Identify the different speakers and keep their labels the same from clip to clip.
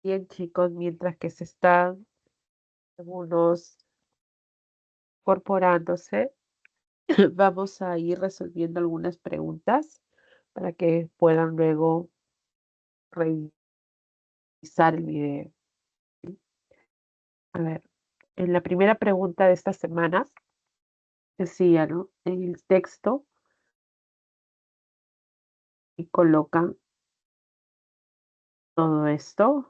Speaker 1: Bien, chicos, mientras que se están algunos incorporándose, vamos a ir resolviendo algunas preguntas para que puedan luego revisar el video. A ver, en la primera pregunta de esta semana decía, ¿no? En el texto y colocan todo esto,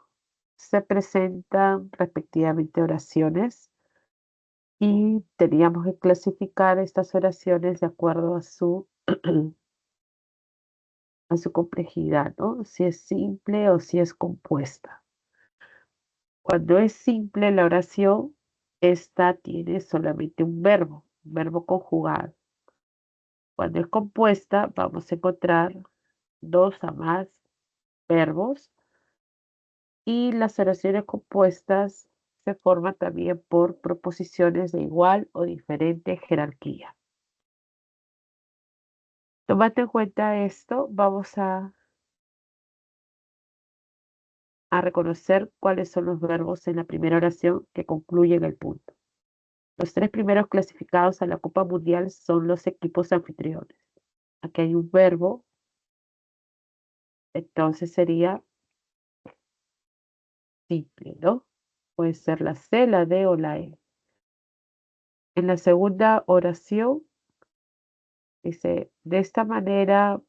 Speaker 1: se presentan respectivamente oraciones y teníamos que clasificar estas oraciones de acuerdo a su complejidad, ¿no? Si es simple o si es compuesta. Cuando es simple la oración, esta tiene solamente un verbo conjugado. Cuando es compuesta, vamos a encontrar dos o más verbos y las oraciones compuestas se forman también por proposiciones de igual o diferente jerarquía. Tomando en cuenta esto, vamos a reconocer cuáles son los verbos en la primera oración que concluyen el punto. Los tres primeros clasificados a la Copa Mundial son los equipos anfitriones. Aquí hay un verbo, entonces sería simple, ¿no? Puede ser la C, la D o la E. En la segunda oración dice, de esta manera,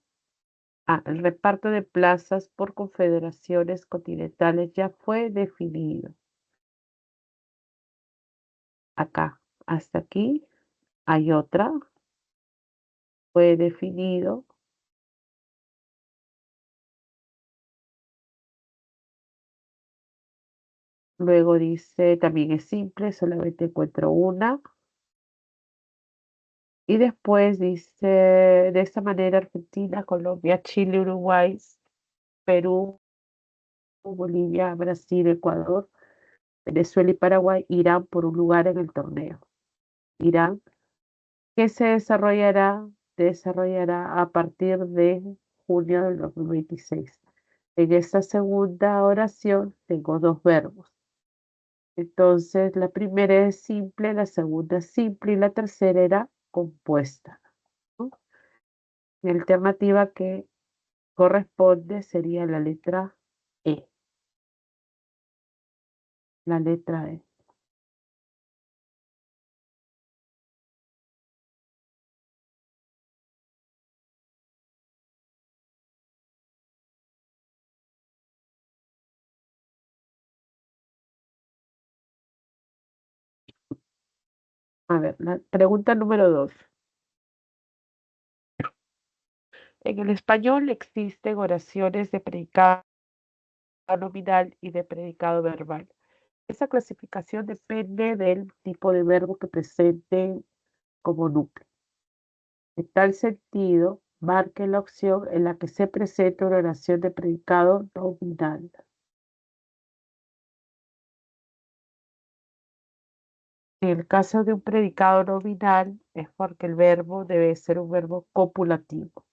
Speaker 1: el reparto de plazas por confederaciones continentales ya fue definido. Acá, hasta aquí, hay otra, fue definido. Luego dice, también es simple, solamente encuentro una. Y después dice, de esta manera Argentina, Colombia, Chile, Uruguay, Perú, Bolivia, Brasil, Ecuador, Venezuela y Paraguay irán por un lugar en el torneo. Irán, que se desarrollará a partir de junio del 2026. En esta segunda oración tengo dos verbos. Entonces, la primera es simple, la segunda es simple y la tercera era compuesta, ¿no? La alternativa que corresponde sería la letra E. La letra E. A ver, la pregunta número 2. En el español existen oraciones de predicado nominal y de predicado verbal. Esa clasificación depende del tipo de verbo que presenten como núcleo. En tal sentido, marque la opción en la que se presenta una oración de predicado nominal. En el caso de un predicado nominal es porque el verbo debe ser un verbo copulativo,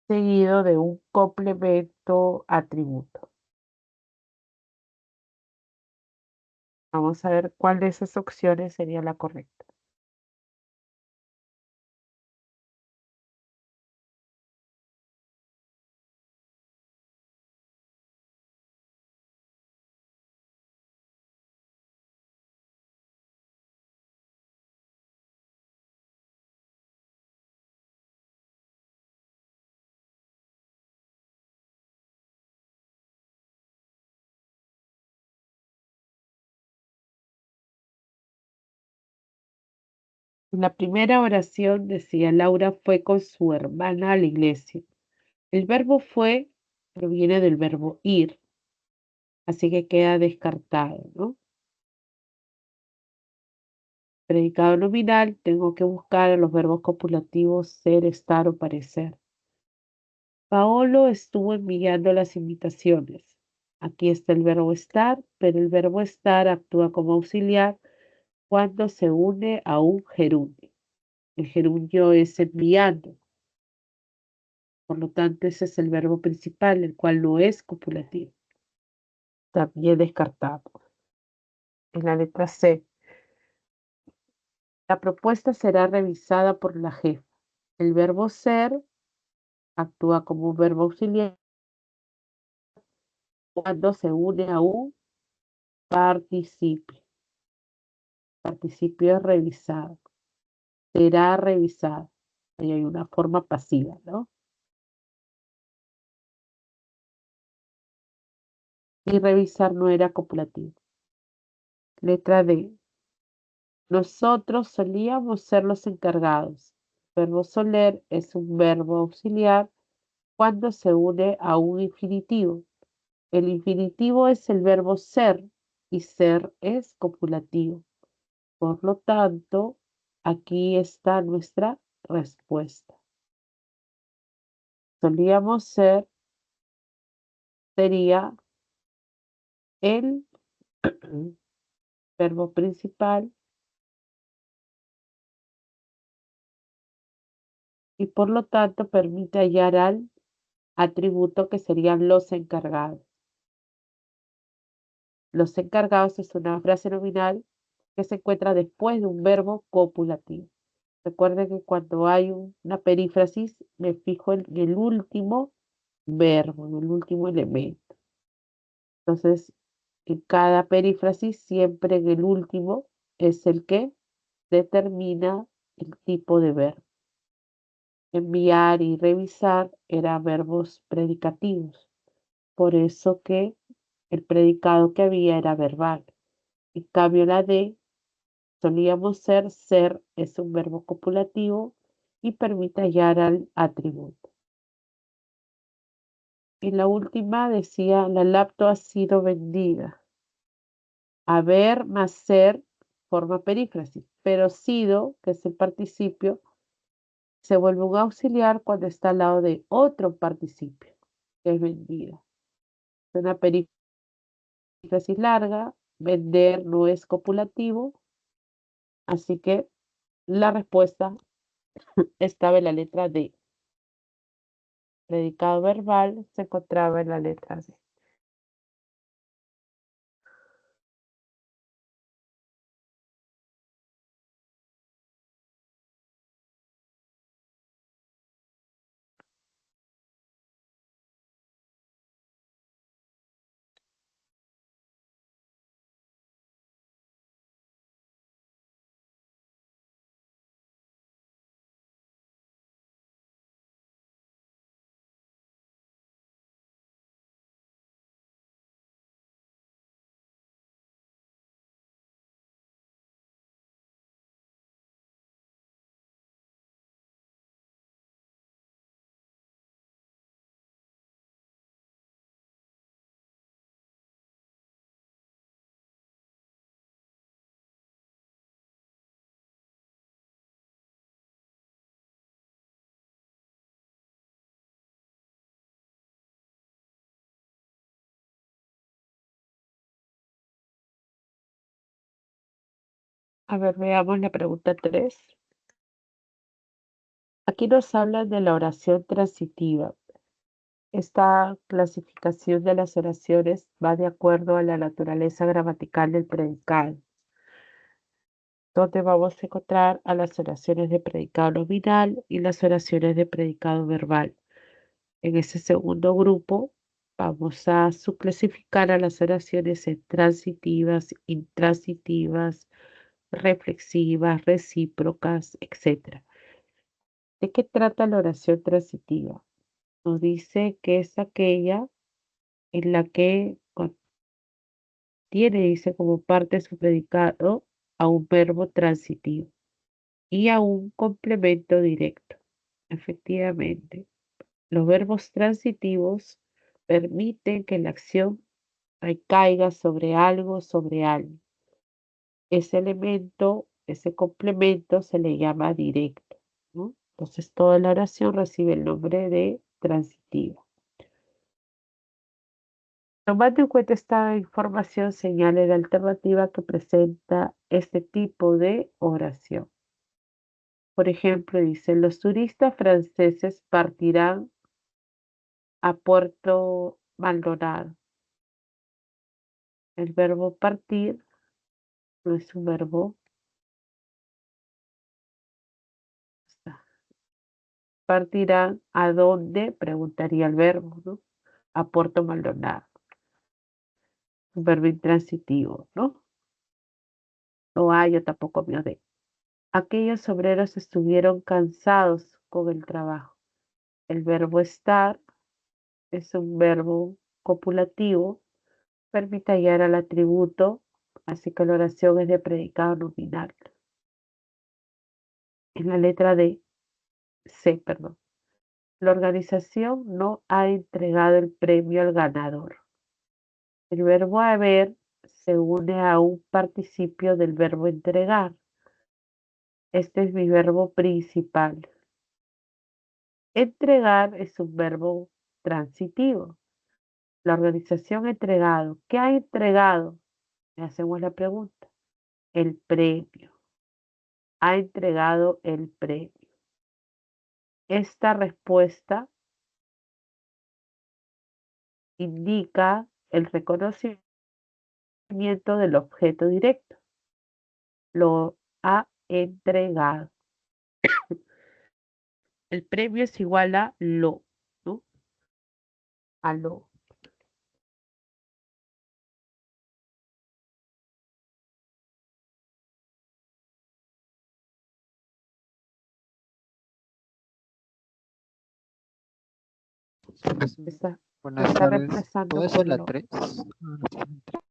Speaker 1: seguido de un complemento atributo. Vamos a ver cuál de esas opciones sería la correcta. En la primera oración decía, Laura fue con su hermana a la iglesia. El verbo fue proviene del verbo ir, así que queda descartado, ¿no? Predicado nominal, tengo que buscar los verbos copulativos ser, estar o parecer. Paolo estuvo enviando las invitaciones. Aquí está el verbo estar, pero el verbo estar actúa como auxiliar cuando se une a un gerundio. El gerundio es enviando, por lo tanto ese es el verbo principal, el cual no es copulativo. También descartamos. En la letra C, la propuesta será revisada por la jefa. El verbo ser actúa como un verbo auxiliar cuando se une a un participio. Participio es revisado. Será revisado. Ahí hay una forma pasiva, ¿no? Y revisar no era copulativo. Letra D. Nosotros solíamos ser los encargados. El verbo soler es un verbo auxiliar cuando se une a un infinitivo. El infinitivo es el verbo ser y ser es copulativo. Por lo tanto, aquí está nuestra respuesta. Solíamos ser sería el verbo principal y por lo tanto permite hallar al atributo que serían los encargados. Los encargados es una frase nominal que se encuentra después de un verbo copulativo. Recuerden que cuando hay una perífrasis me fijo en el último verbo, en el último elemento. Entonces, en cada perífrasis, siempre en el último es el que determina el tipo de verbo. Enviar y revisar eran verbos predicativos. Por eso que el predicado que había era verbal. En cambio, la D, solíamos ser, ser es un verbo copulativo y permite hallar al atributo. Y la última decía, la laptop ha sido vendida. Haber más ser forma perífrasis, pero sido, que es el participio, se vuelve un auxiliar cuando está al lado de otro participio, que es vendida. Es una perífrasis larga, vender no es copulativo, así que la respuesta estaba en la letra D. Predicado verbal se encontraba en la letra D. A ver, veamos la pregunta 3. Aquí nos hablan de la oración transitiva. Esta clasificación de las oraciones va de acuerdo a la naturaleza gramatical del predicado, donde vamos a encontrar a las oraciones de predicado nominal y las oraciones de predicado verbal. En ese segundo grupo vamos a subclasificar a las oraciones en transitivas, intransitivas, reflexivas, recíprocas, etc. ¿De qué trata la oración transitiva? Nos dice que es aquella en la que tiene, dice, como parte de su predicado a un verbo transitivo y a un complemento directo. Efectivamente, los verbos transitivos permiten que la acción recaiga sobre algo, sobre alguien. Ese elemento, ese complemento se le llama directo, ¿no? Entonces, toda la oración recibe el nombre de transitiva. Tomando en cuenta esta información, señale la alternativa que presenta este tipo de oración. Por ejemplo, dice, los turistas franceses partirán a Puerto Maldonado. El verbo partir no es un verbo. Partirán a dónde, preguntaría el verbo, ¿no? A Puerto Maldonado. Un verbo intransitivo, ¿no? No hay, yo tampoco me odé. Aquellos obreros estuvieron cansados con el trabajo. El verbo estar es un verbo copulativo, permite hallar al atributo, así que la oración es de predicado nominal. En la letra C, perdón. La organización no ha entregado el premio al ganador. El verbo haber se une a un participio del verbo entregar. Este es mi verbo principal. Entregar es un verbo transitivo. La organización ha entregado. ¿Qué ha entregado? Le hacemos la pregunta. El premio. Ha entregado el premio. Esta respuesta indica el reconocimiento del objeto directo. Lo ha entregado. El premio es igual a lo, ¿no? A lo.
Speaker 2: Profesor,
Speaker 1: Está,
Speaker 2: buenas
Speaker 1: está
Speaker 2: tardes.
Speaker 1: reemplazando
Speaker 2: ¿Puede ser
Speaker 1: por
Speaker 2: la
Speaker 1: lo.
Speaker 2: 3? No, no tiene tres.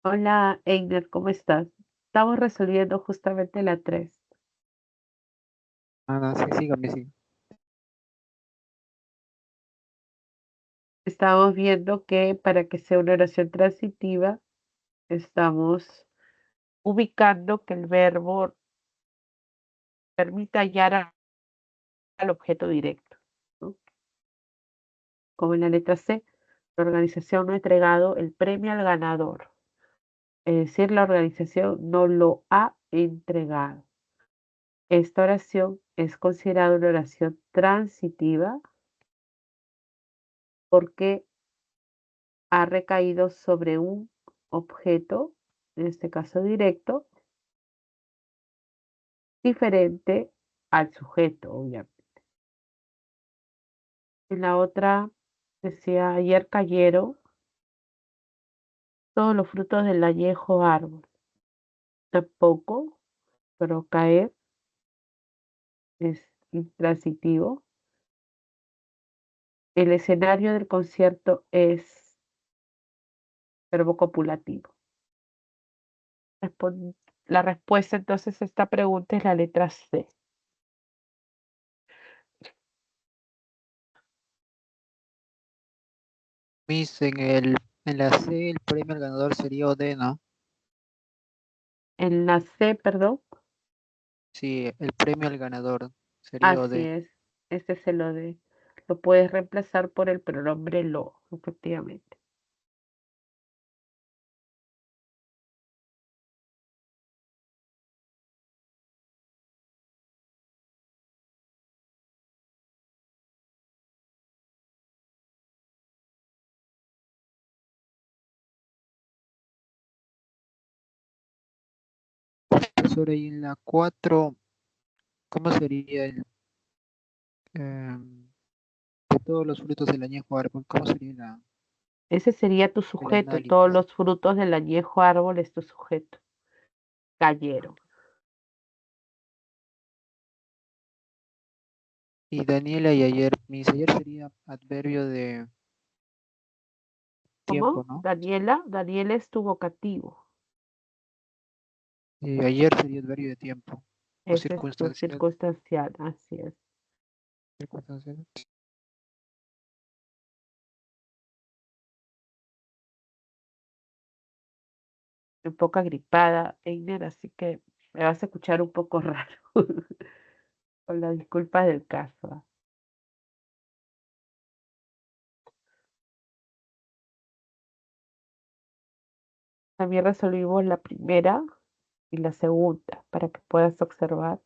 Speaker 1: Hola, Einer, ¿cómo estás? Estamos resolviendo justamente la 3.
Speaker 2: Ah, no, sí, sígame, sí.
Speaker 1: Estamos viendo que para que sea una oración transitiva, estamos ubicando que el verbo permita hallar al objeto directo, ¿no? Como en la letra C, la organización no ha entregado el premio al ganador. Es decir, la organización no lo ha entregado. Esta oración es considerada una oración transitiva porque ha recaído sobre un objeto, en este caso directo, diferente al sujeto, obviamente. En la otra decía, ayer cayeron todos los frutos del añejo árbol. Tampoco, pero caer es intransitivo. El escenario del concierto es verbo copulativo. La respuesta entonces a esta pregunta es la letra C.
Speaker 2: Miss, en la C el premio al ganador sería OD, ¿no?
Speaker 1: En la C, perdón,
Speaker 2: Sí, el premio al ganador sería
Speaker 1: así
Speaker 2: OD.
Speaker 1: es. Este es el lo de. Lo puedes reemplazar por el pronombre lo, efectivamente.
Speaker 2: Profesor, ahí en la 4, ¿cómo sería de todos los frutos del añejo árbol? ¿Cómo sería
Speaker 1: Ese sería tu
Speaker 2: el
Speaker 1: sujeto. Todos
Speaker 2: análisis?
Speaker 1: los frutos del añejo árbol es tu sujeto. Cayeron.
Speaker 2: Y Daniela y ayer, Miss, ayer sería adverbio de tiempo,
Speaker 1: ¿Cómo?
Speaker 2: ¿no?
Speaker 1: Daniela es tu vocativo.
Speaker 2: Y ayer sería adverbio de tiempo o
Speaker 1: Ese es tu
Speaker 2: circunstancial.
Speaker 1: circunstancial, así es.
Speaker 2: Circunstancial.
Speaker 1: Un poco agripada, Einer, así que me vas a escuchar un poco raro. Con las disculpas del caso. ¿Ah? También resolvimos la primera y la segunda para que puedas observar.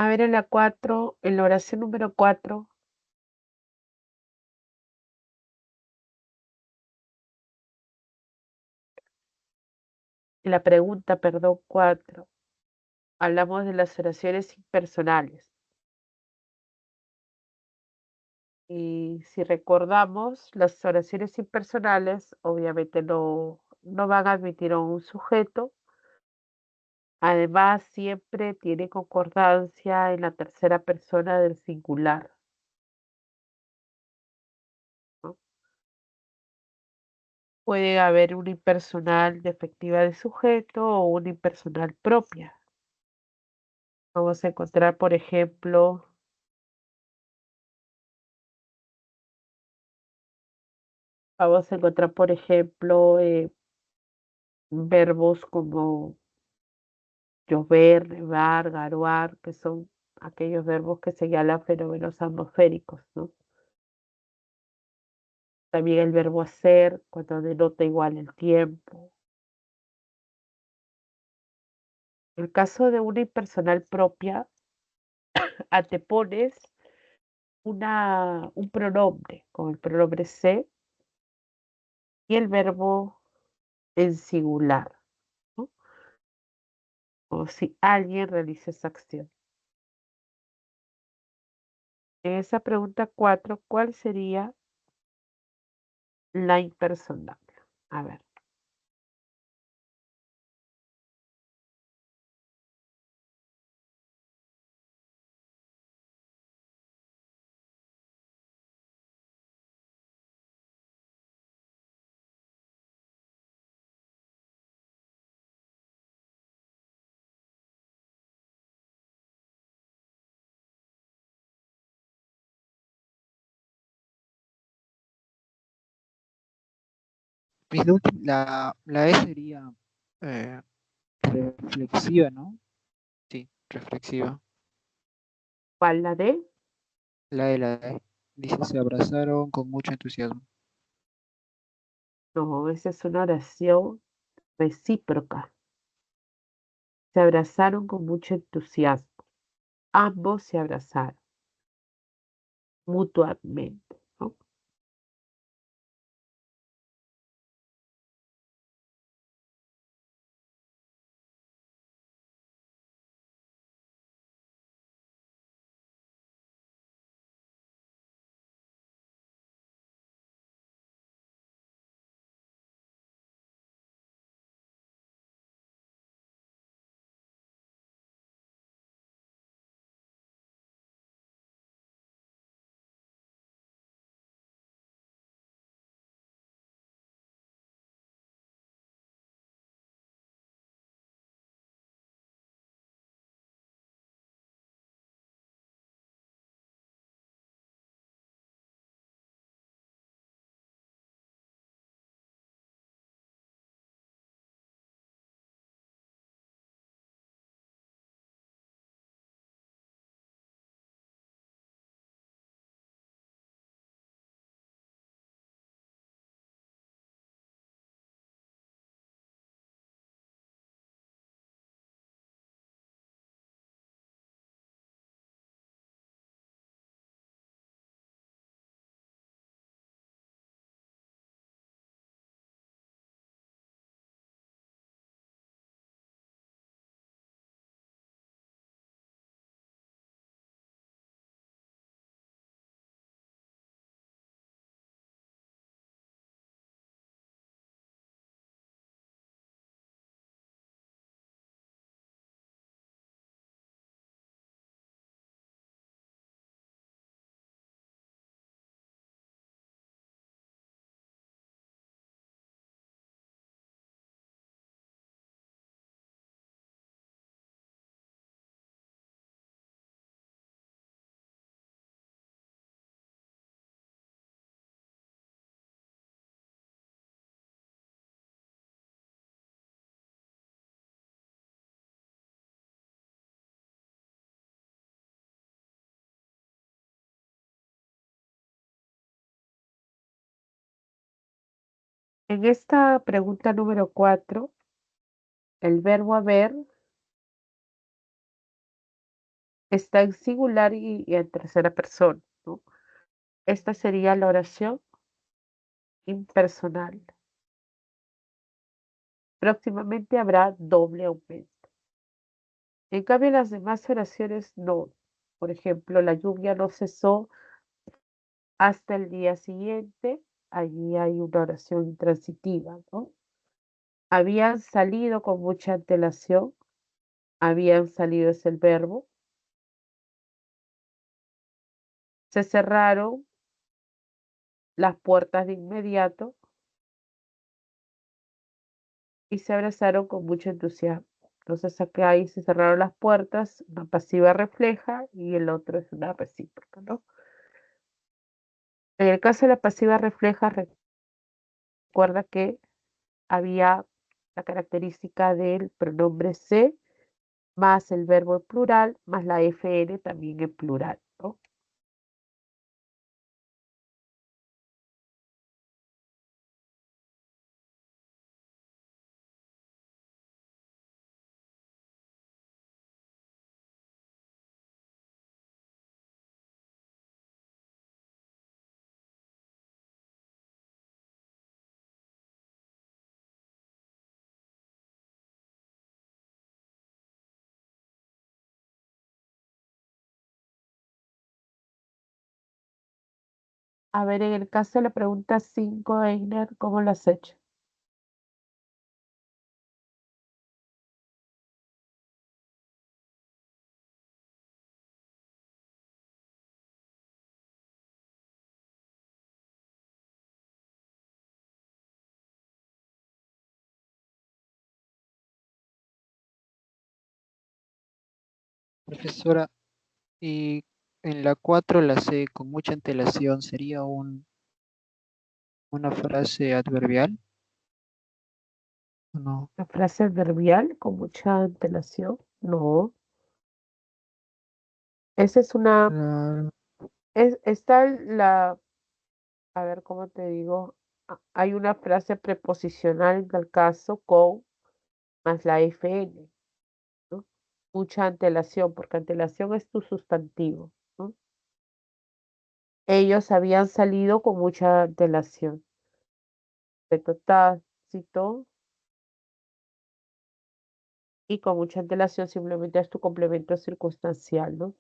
Speaker 1: A ver, en la oración número 4, en la pregunta, perdón, 4, hablamos de las oraciones impersonales. Y si recordamos, las oraciones impersonales obviamente no van a admitir a un sujeto. Además, siempre tiene concordancia en la tercera persona del singular, ¿no? Puede haber una impersonal defectiva de sujeto o una impersonal propia. Vamos a encontrar, por ejemplo, verbos como llover, nevar, garoar, que son aquellos verbos que señalan fenómenos atmosféricos, ¿no? También el verbo hacer, cuando denota igual el tiempo. En el caso de una impersonal propia, antepones un pronombre, con el pronombre se, y el verbo en singular, ¿no? O si alguien realiza esa acción. En esa pregunta 4, ¿cuál sería la impersonal? A ver,
Speaker 2: La E sería eh, reflexiva, ¿no? Sí, reflexiva.
Speaker 1: ¿cuál la de?
Speaker 2: La E. Dice, se abrazaron con mucho entusiasmo.
Speaker 1: No, esa es una oración recíproca. Se abrazaron con mucho entusiasmo. Ambos se abrazaron mutuamente, ¿no? En esta pregunta número 4, el verbo haber está en singular y en tercera persona, ¿no? Esta sería la oración impersonal. Próximamente habrá doble aumento. En cambio, las demás oraciones no. Por ejemplo, la lluvia no cesó hasta el día siguiente. Allí hay una oración intransitiva, ¿no? Habían salido con mucha antelación. Habían salido es el verbo. Se cerraron las puertas de inmediato y se abrazaron con mucho entusiasmo. Entonces acá ahí se cerraron las puertas, una pasiva refleja y el otro es una recíproca, ¿no? En el caso de la pasiva refleja, recuerda que había la característica del pronombre se más el verbo en plural más la fn también en plural, ¿no? A ver, en el caso de la pregunta 5, Einer, ¿cómo lo has hecho?
Speaker 2: Profesora, y en la 4 la C con mucha antelación sería una frase adverbial, ¿o no?
Speaker 1: La frase adverbial con mucha antelación. No, esa es una,
Speaker 2: La-
Speaker 1: está la, a ver cómo te digo, hay una frase preposicional en tal caso con más la fn, ¿no? Mucha antelación, porque antelación es tu sustantivo, ¿no? Ellos habían salido con mucha antelación. Sujeto tácito y con mucha antelación simplemente es tu complemento circunstancial, ¿no?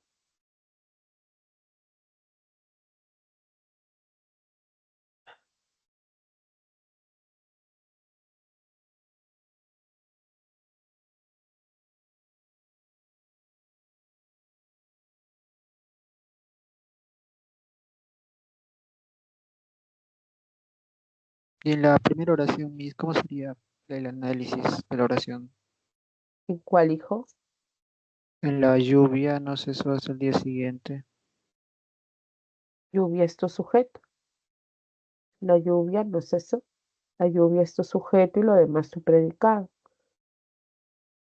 Speaker 2: y en la primera oración, Miss, ¿cómo sería el análisis de la oración?
Speaker 1: ¿En cuál hijo?
Speaker 2: En la lluvia no cesó hasta el día siguiente.
Speaker 1: Lluvia es tu sujeto. La lluvia no es eso. La lluvia es tu sujeto y lo demás tu predicado.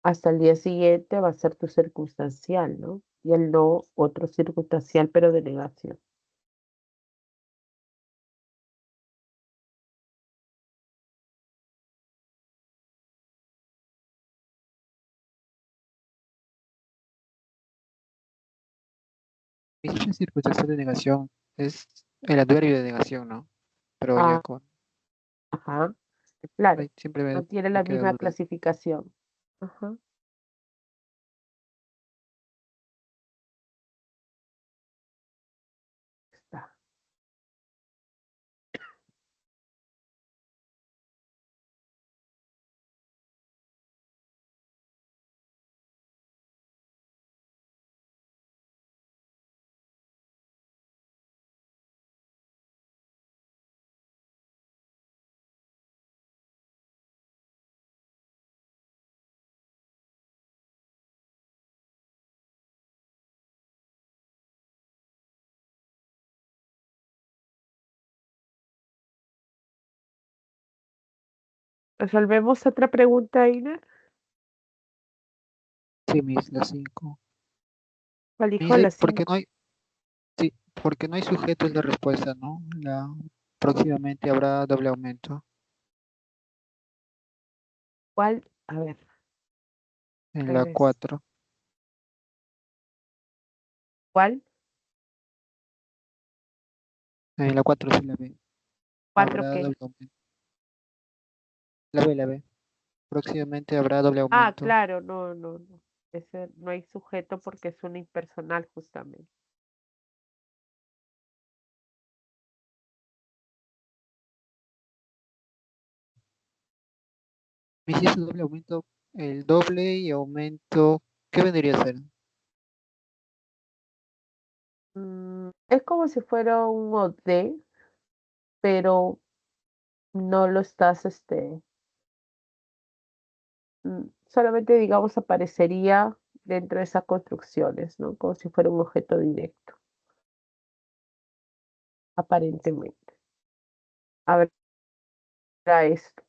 Speaker 1: Hasta el día siguiente va a ser tu circunstancial, ¿no? Y el no, otro circunstancial, pero de negación.
Speaker 2: Esa circunstancia de negación es el adverbio de negación, ¿no? Pero ya
Speaker 1: Ah,
Speaker 2: con...
Speaker 1: ajá, claro.
Speaker 2: Ay, siempre
Speaker 1: No tiene
Speaker 2: me
Speaker 1: la
Speaker 2: queda
Speaker 1: misma
Speaker 2: duda.
Speaker 1: clasificación. Ajá, está. Resolvemos otra pregunta, Ina.
Speaker 2: Sí, Miss, la 5.
Speaker 1: ¿Cuál dijo
Speaker 2: Miss,
Speaker 1: la
Speaker 2: ¿por qué
Speaker 1: 5?
Speaker 2: no hay, sí, porque no hay sujetos de respuesta, ¿no? Próximamente habrá doble aumento.
Speaker 1: ¿Cuál? A ver,
Speaker 2: En la
Speaker 1: revés.
Speaker 2: 4.
Speaker 1: ¿Cuál?
Speaker 2: En la 4 sí la B.
Speaker 1: ¿Cuatro
Speaker 2: Habrá
Speaker 1: qué?
Speaker 2: doble aumento. La B, la B. Próximamente habrá doble
Speaker 1: Ah,
Speaker 2: aumento.
Speaker 1: claro, no, no, no. Ese no hay sujeto porque es una impersonal justamente.
Speaker 2: Y si es doble aumento, el doble y aumento, ¿qué vendría a ser?
Speaker 1: Es como si fuera un OD, pero no lo estás, solamente digamos aparecería dentro de esas construcciones, ¿no? Como si fuera un objeto directo, aparentemente. Habrá esto,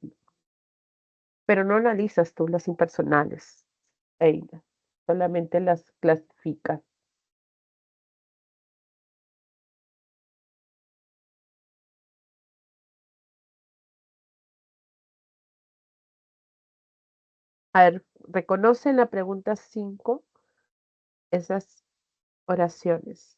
Speaker 1: pero no analizas tú las impersonales, Eida, solamente las clasificas. A ver, reconoce en la pregunta 5 esas oraciones.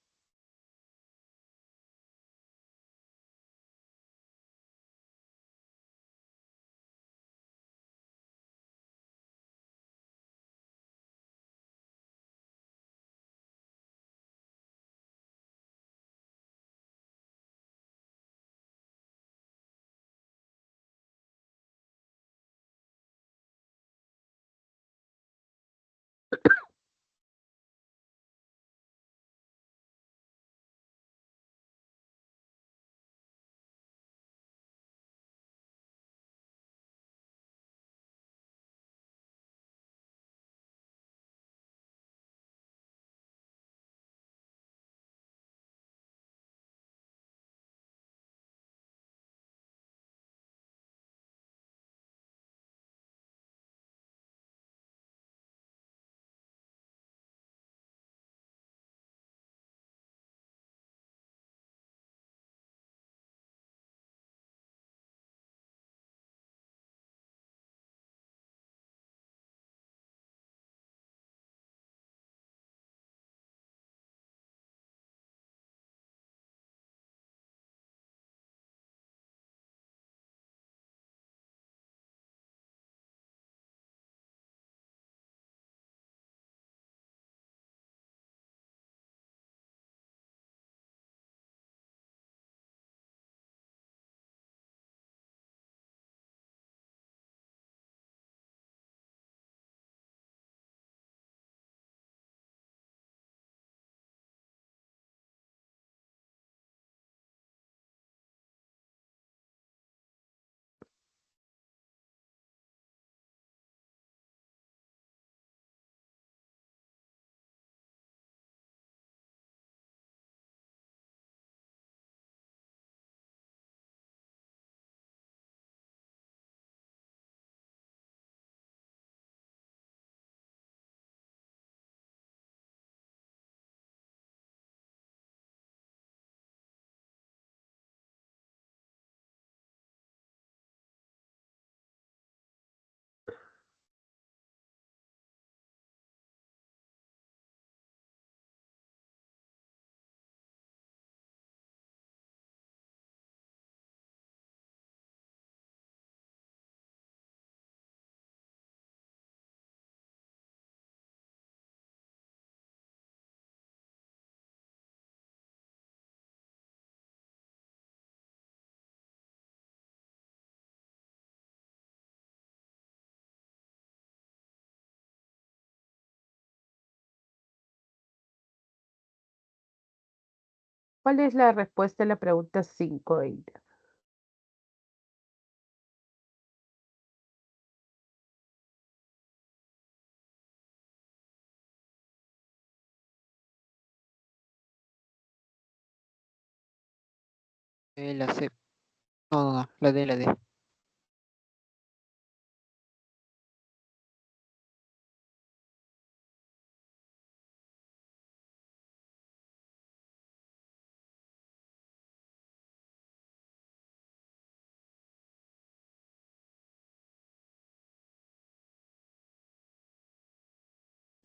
Speaker 1: ¿Cuál es la respuesta a la pregunta 5, Eida?
Speaker 2: La C. No, no, no, la D, la D.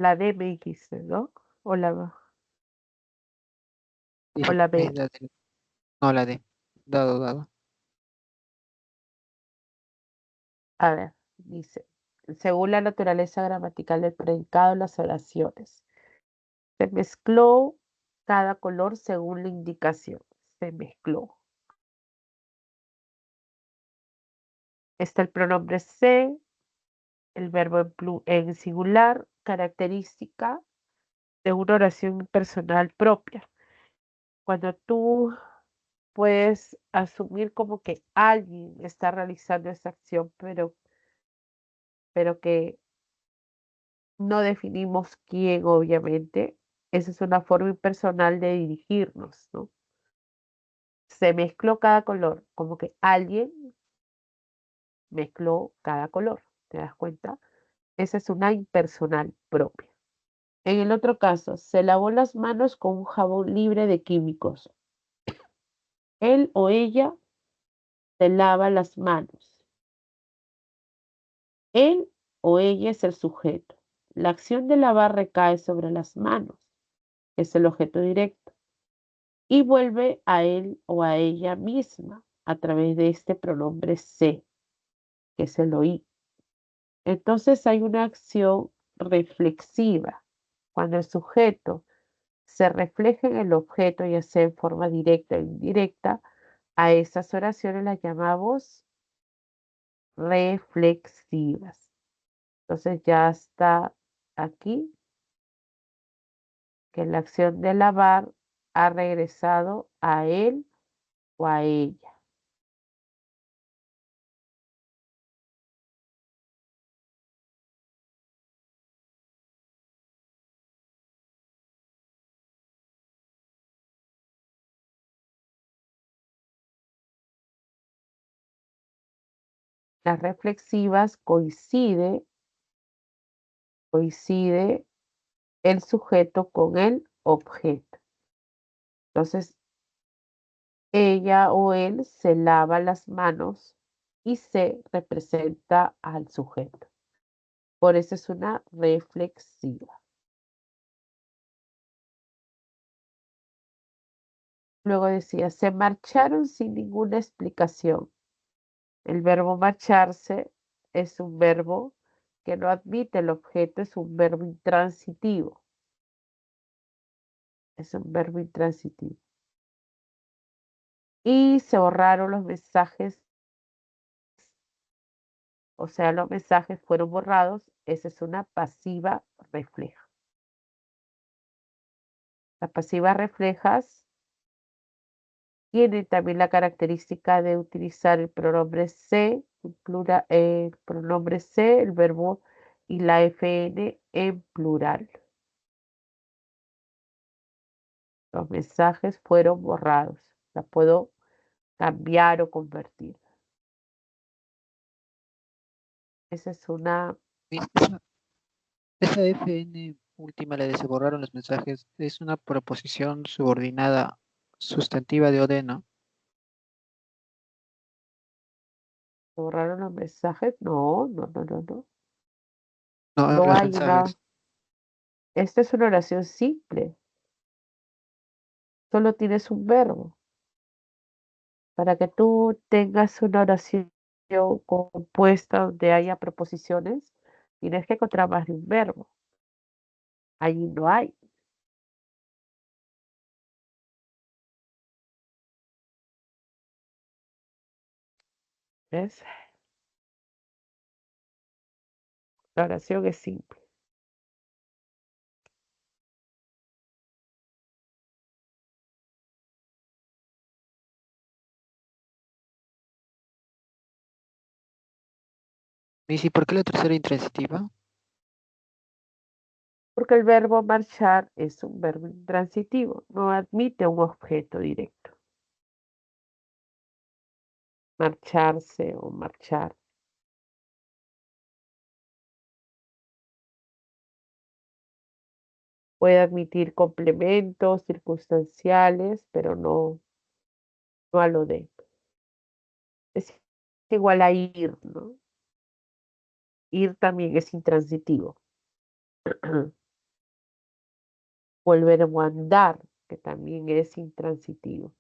Speaker 1: La D me dijiste, ¿no? O la,
Speaker 2: Y
Speaker 1: o la B.
Speaker 2: no, la D. Dado, dado.
Speaker 1: A ver, dice, según la naturaleza gramatical del predicado en las oraciones, se mezcló cada color según la indicación. Se mezcló. Está el pronombre se, el verbo en singular, característica de una oración personal propia. Cuando tú puedes asumir como que alguien está realizando esa acción, pero que no definimos quién, obviamente. Esa es una forma impersonal de dirigirnos, ¿no? Se mezcló cada color, como que alguien mezcló cada color, ¿te das cuenta? Esa es una impersonal propia. En el otro caso, se lavó las manos con un jabón libre de químicos. Él o ella se lava las manos. Él o ella es el sujeto. La acción de lavar recae sobre las manos, es el objeto directo, y vuelve a él o a ella misma a través de este pronombre se, que es el oí. Entonces hay una acción reflexiva. Cuando el sujeto se refleja en el objeto, ya sea en forma directa o indirecta, a esas oraciones las llamamos reflexivas. Entonces ya está aquí que la acción de lavar ha regresado a él o a ella. Las reflexivas coincide el sujeto con el objeto. Entonces, ella o él se lava las manos y se representa al sujeto. Por eso es una reflexiva. Luego decía, se marcharon sin ninguna explicación. El verbo marcharse es un verbo que no admite el objeto, es un verbo intransitivo. Es un verbo intransitivo. Y se borraron los mensajes, o sea, los mensajes fueron borrados. Esa es una pasiva refleja. Las pasivas reflejas tienen también la característica de utilizar el pronombre se, el pronombre se, el verbo y la fn en plural. Los mensajes fueron borrados. La puedo cambiar o convertir. Esa es una,
Speaker 2: Esa FN última, la de se borraron los mensajes, es una proposición subordinada sustantiva de OD, ¿no?
Speaker 1: ¿borraron los mensajes? No, no, no, no, no.
Speaker 2: No,
Speaker 1: No
Speaker 2: los
Speaker 1: hay una,
Speaker 2: mensajes.
Speaker 1: esta es una oración simple. Solo tienes un verbo. Para que tú tengas una oración compuesta donde haya proposiciones, tienes que encontrar más de un verbo. Allí no hay. ¿Ves? La oración es simple.
Speaker 2: ¿Y si por qué la tercera intransitiva?
Speaker 1: Porque el verbo marchar es un verbo intransitivo, no admite un objeto directo. Marcharse o marchar. Puede admitir complementos circunstanciales, pero no a lo de. Es igual a ir, ¿no? Ir también es intransitivo. o el verbo andar, que también es intransitivo.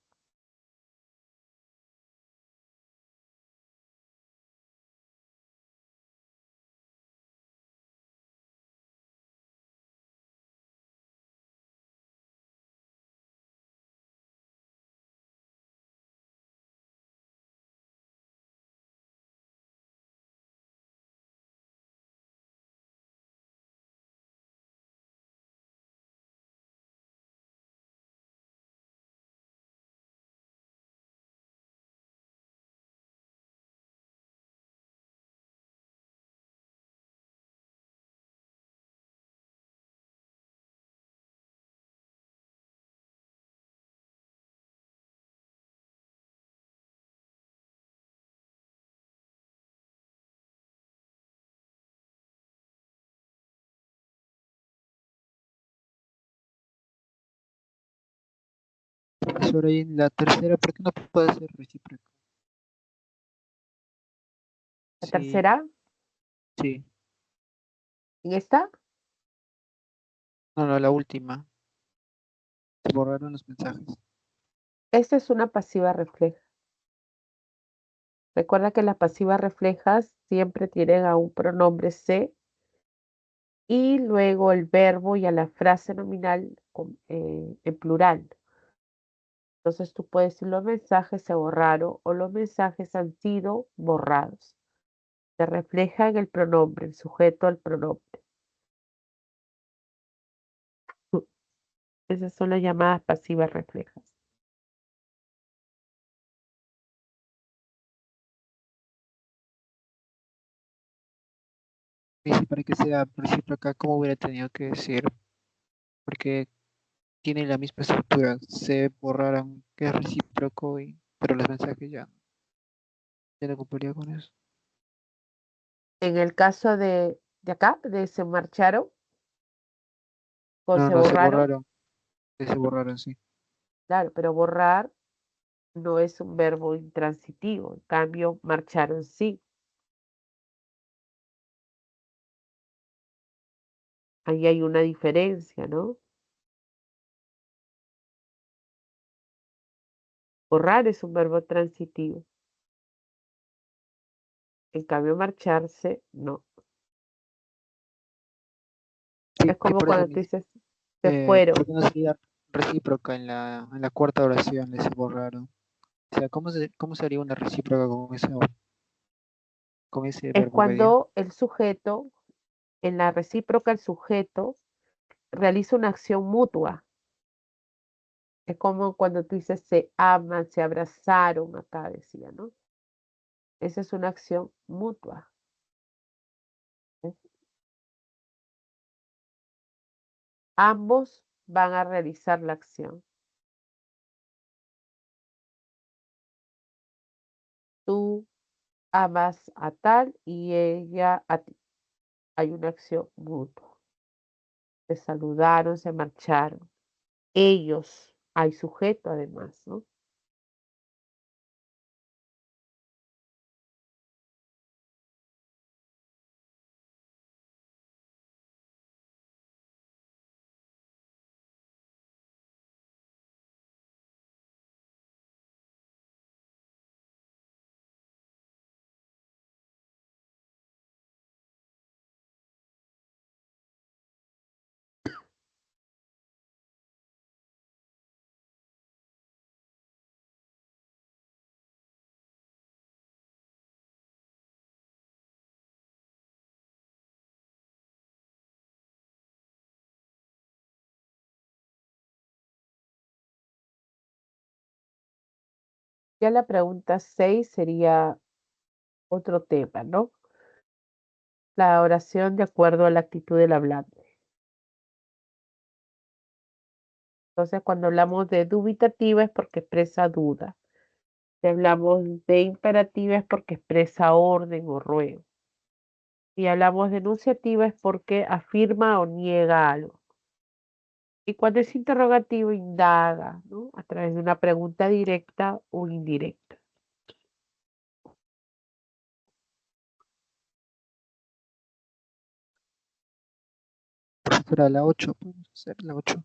Speaker 2: Profesor, ahí en la tercera, ¿por qué no puede ser recíproca?
Speaker 1: La
Speaker 2: Sí,
Speaker 1: tercera,
Speaker 2: sí.
Speaker 1: en esta,
Speaker 2: No, no, la última. Se borraron los mensajes.
Speaker 1: esta es una pasiva refleja. Recuerda que las pasivas reflejas siempre tienen a un pronombre se y luego el verbo y a la frase nominal en plural. Entonces tú puedes decir los mensajes se borraron o los mensajes han sido borrados. Se refleja en el pronombre, el sujeto al pronombre. Esas son las llamadas pasivas reflejas.
Speaker 2: Y si para que sea recíproca, ¿cómo hubiera tenido que decir? Porque tiene la misma estructura. Se borraron, que es recíproco, pero los mensajes ya no cumpliría con eso.
Speaker 1: En el caso de acá, de se marcharon o
Speaker 2: No,
Speaker 1: se
Speaker 2: no, se
Speaker 1: borraron,
Speaker 2: borraron. Que se borraron, sí.
Speaker 1: claro, pero borrar no es un verbo intransitivo. En cambio, marcharon sí. Ahí hay una diferencia, ¿no? Borrar es un verbo transitivo. En cambio, marcharse, no.
Speaker 2: Sí,
Speaker 1: Es
Speaker 2: sí,
Speaker 1: como
Speaker 2: por eso
Speaker 1: cuando tú
Speaker 2: mismo.
Speaker 1: dices, se fueron.
Speaker 2: ¿Por qué no sería recíproca en la cuarta oración de se borraron? O sea, cómo sería una recíproca con ese
Speaker 1: Es
Speaker 2: verbo medio?
Speaker 1: cuando el sujeto, en la recíproca, el sujeto realiza una acción mutua. Es como cuando tú dices se aman, se abrazaron, acá decía, ¿no? Esa es una acción mutua. ¿Ves? Ambos van a realizar la acción. Tú amas a tal y ella a ti. Hay una acción mutua. Se saludaron, se marcharon. Ellos, hay sujeto además, ¿no? Ya la pregunta 6 sería otro tema, ¿no? La oración de acuerdo a la actitud del hablante. Entonces, cuando hablamos de dubitativa es porque expresa duda. Si hablamos de imperativa es porque expresa orden o ruego. Si hablamos de enunciativa es porque afirma o niega algo. Y cuando es interrogativo, indaga, ¿no? A través de una pregunta directa o indirecta.
Speaker 2: Profesora, la 8, podemos hacer la 8.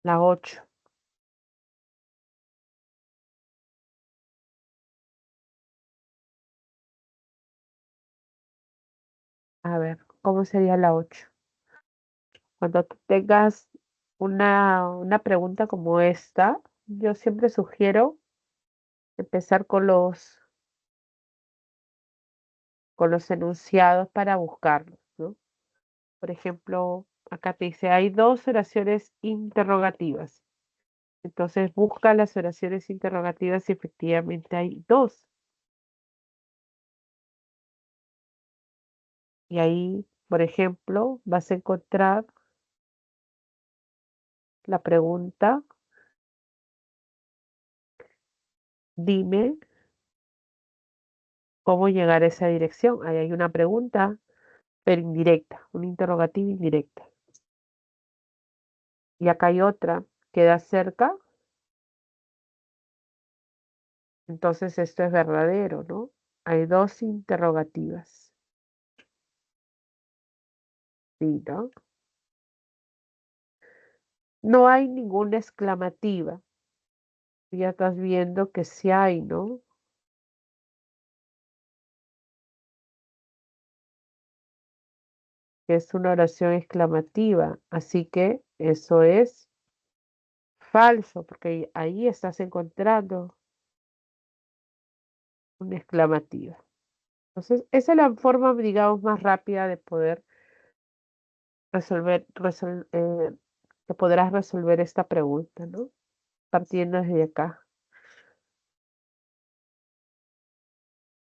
Speaker 1: La 8. A ver, ¿cómo sería la 8? Cuando tú tengas una pregunta como esta, yo siempre sugiero empezar con los enunciados para buscarlos, ¿no? Por ejemplo, acá te dice, hay dos oraciones interrogativas. Entonces busca las oraciones interrogativas y efectivamente hay dos. Y ahí, por ejemplo, vas a encontrar la pregunta, dime cómo llegar a esa dirección. Ahí hay una pregunta, pero indirecta, un interrogativo indirecta. Y acá hay otra, queda cerca, entonces esto es verdadero, ¿no? Hay dos interrogativas. ¿Sí, no? No hay ninguna exclamativa. Ya estás viendo que sí hay, ¿no? Que es una oración exclamativa. Así que eso es falso, porque ahí estás encontrando una exclamativa. Entonces, esa es la forma, digamos, más rápida de poder que podrás resolver esta pregunta, ¿no? Partiendo desde acá.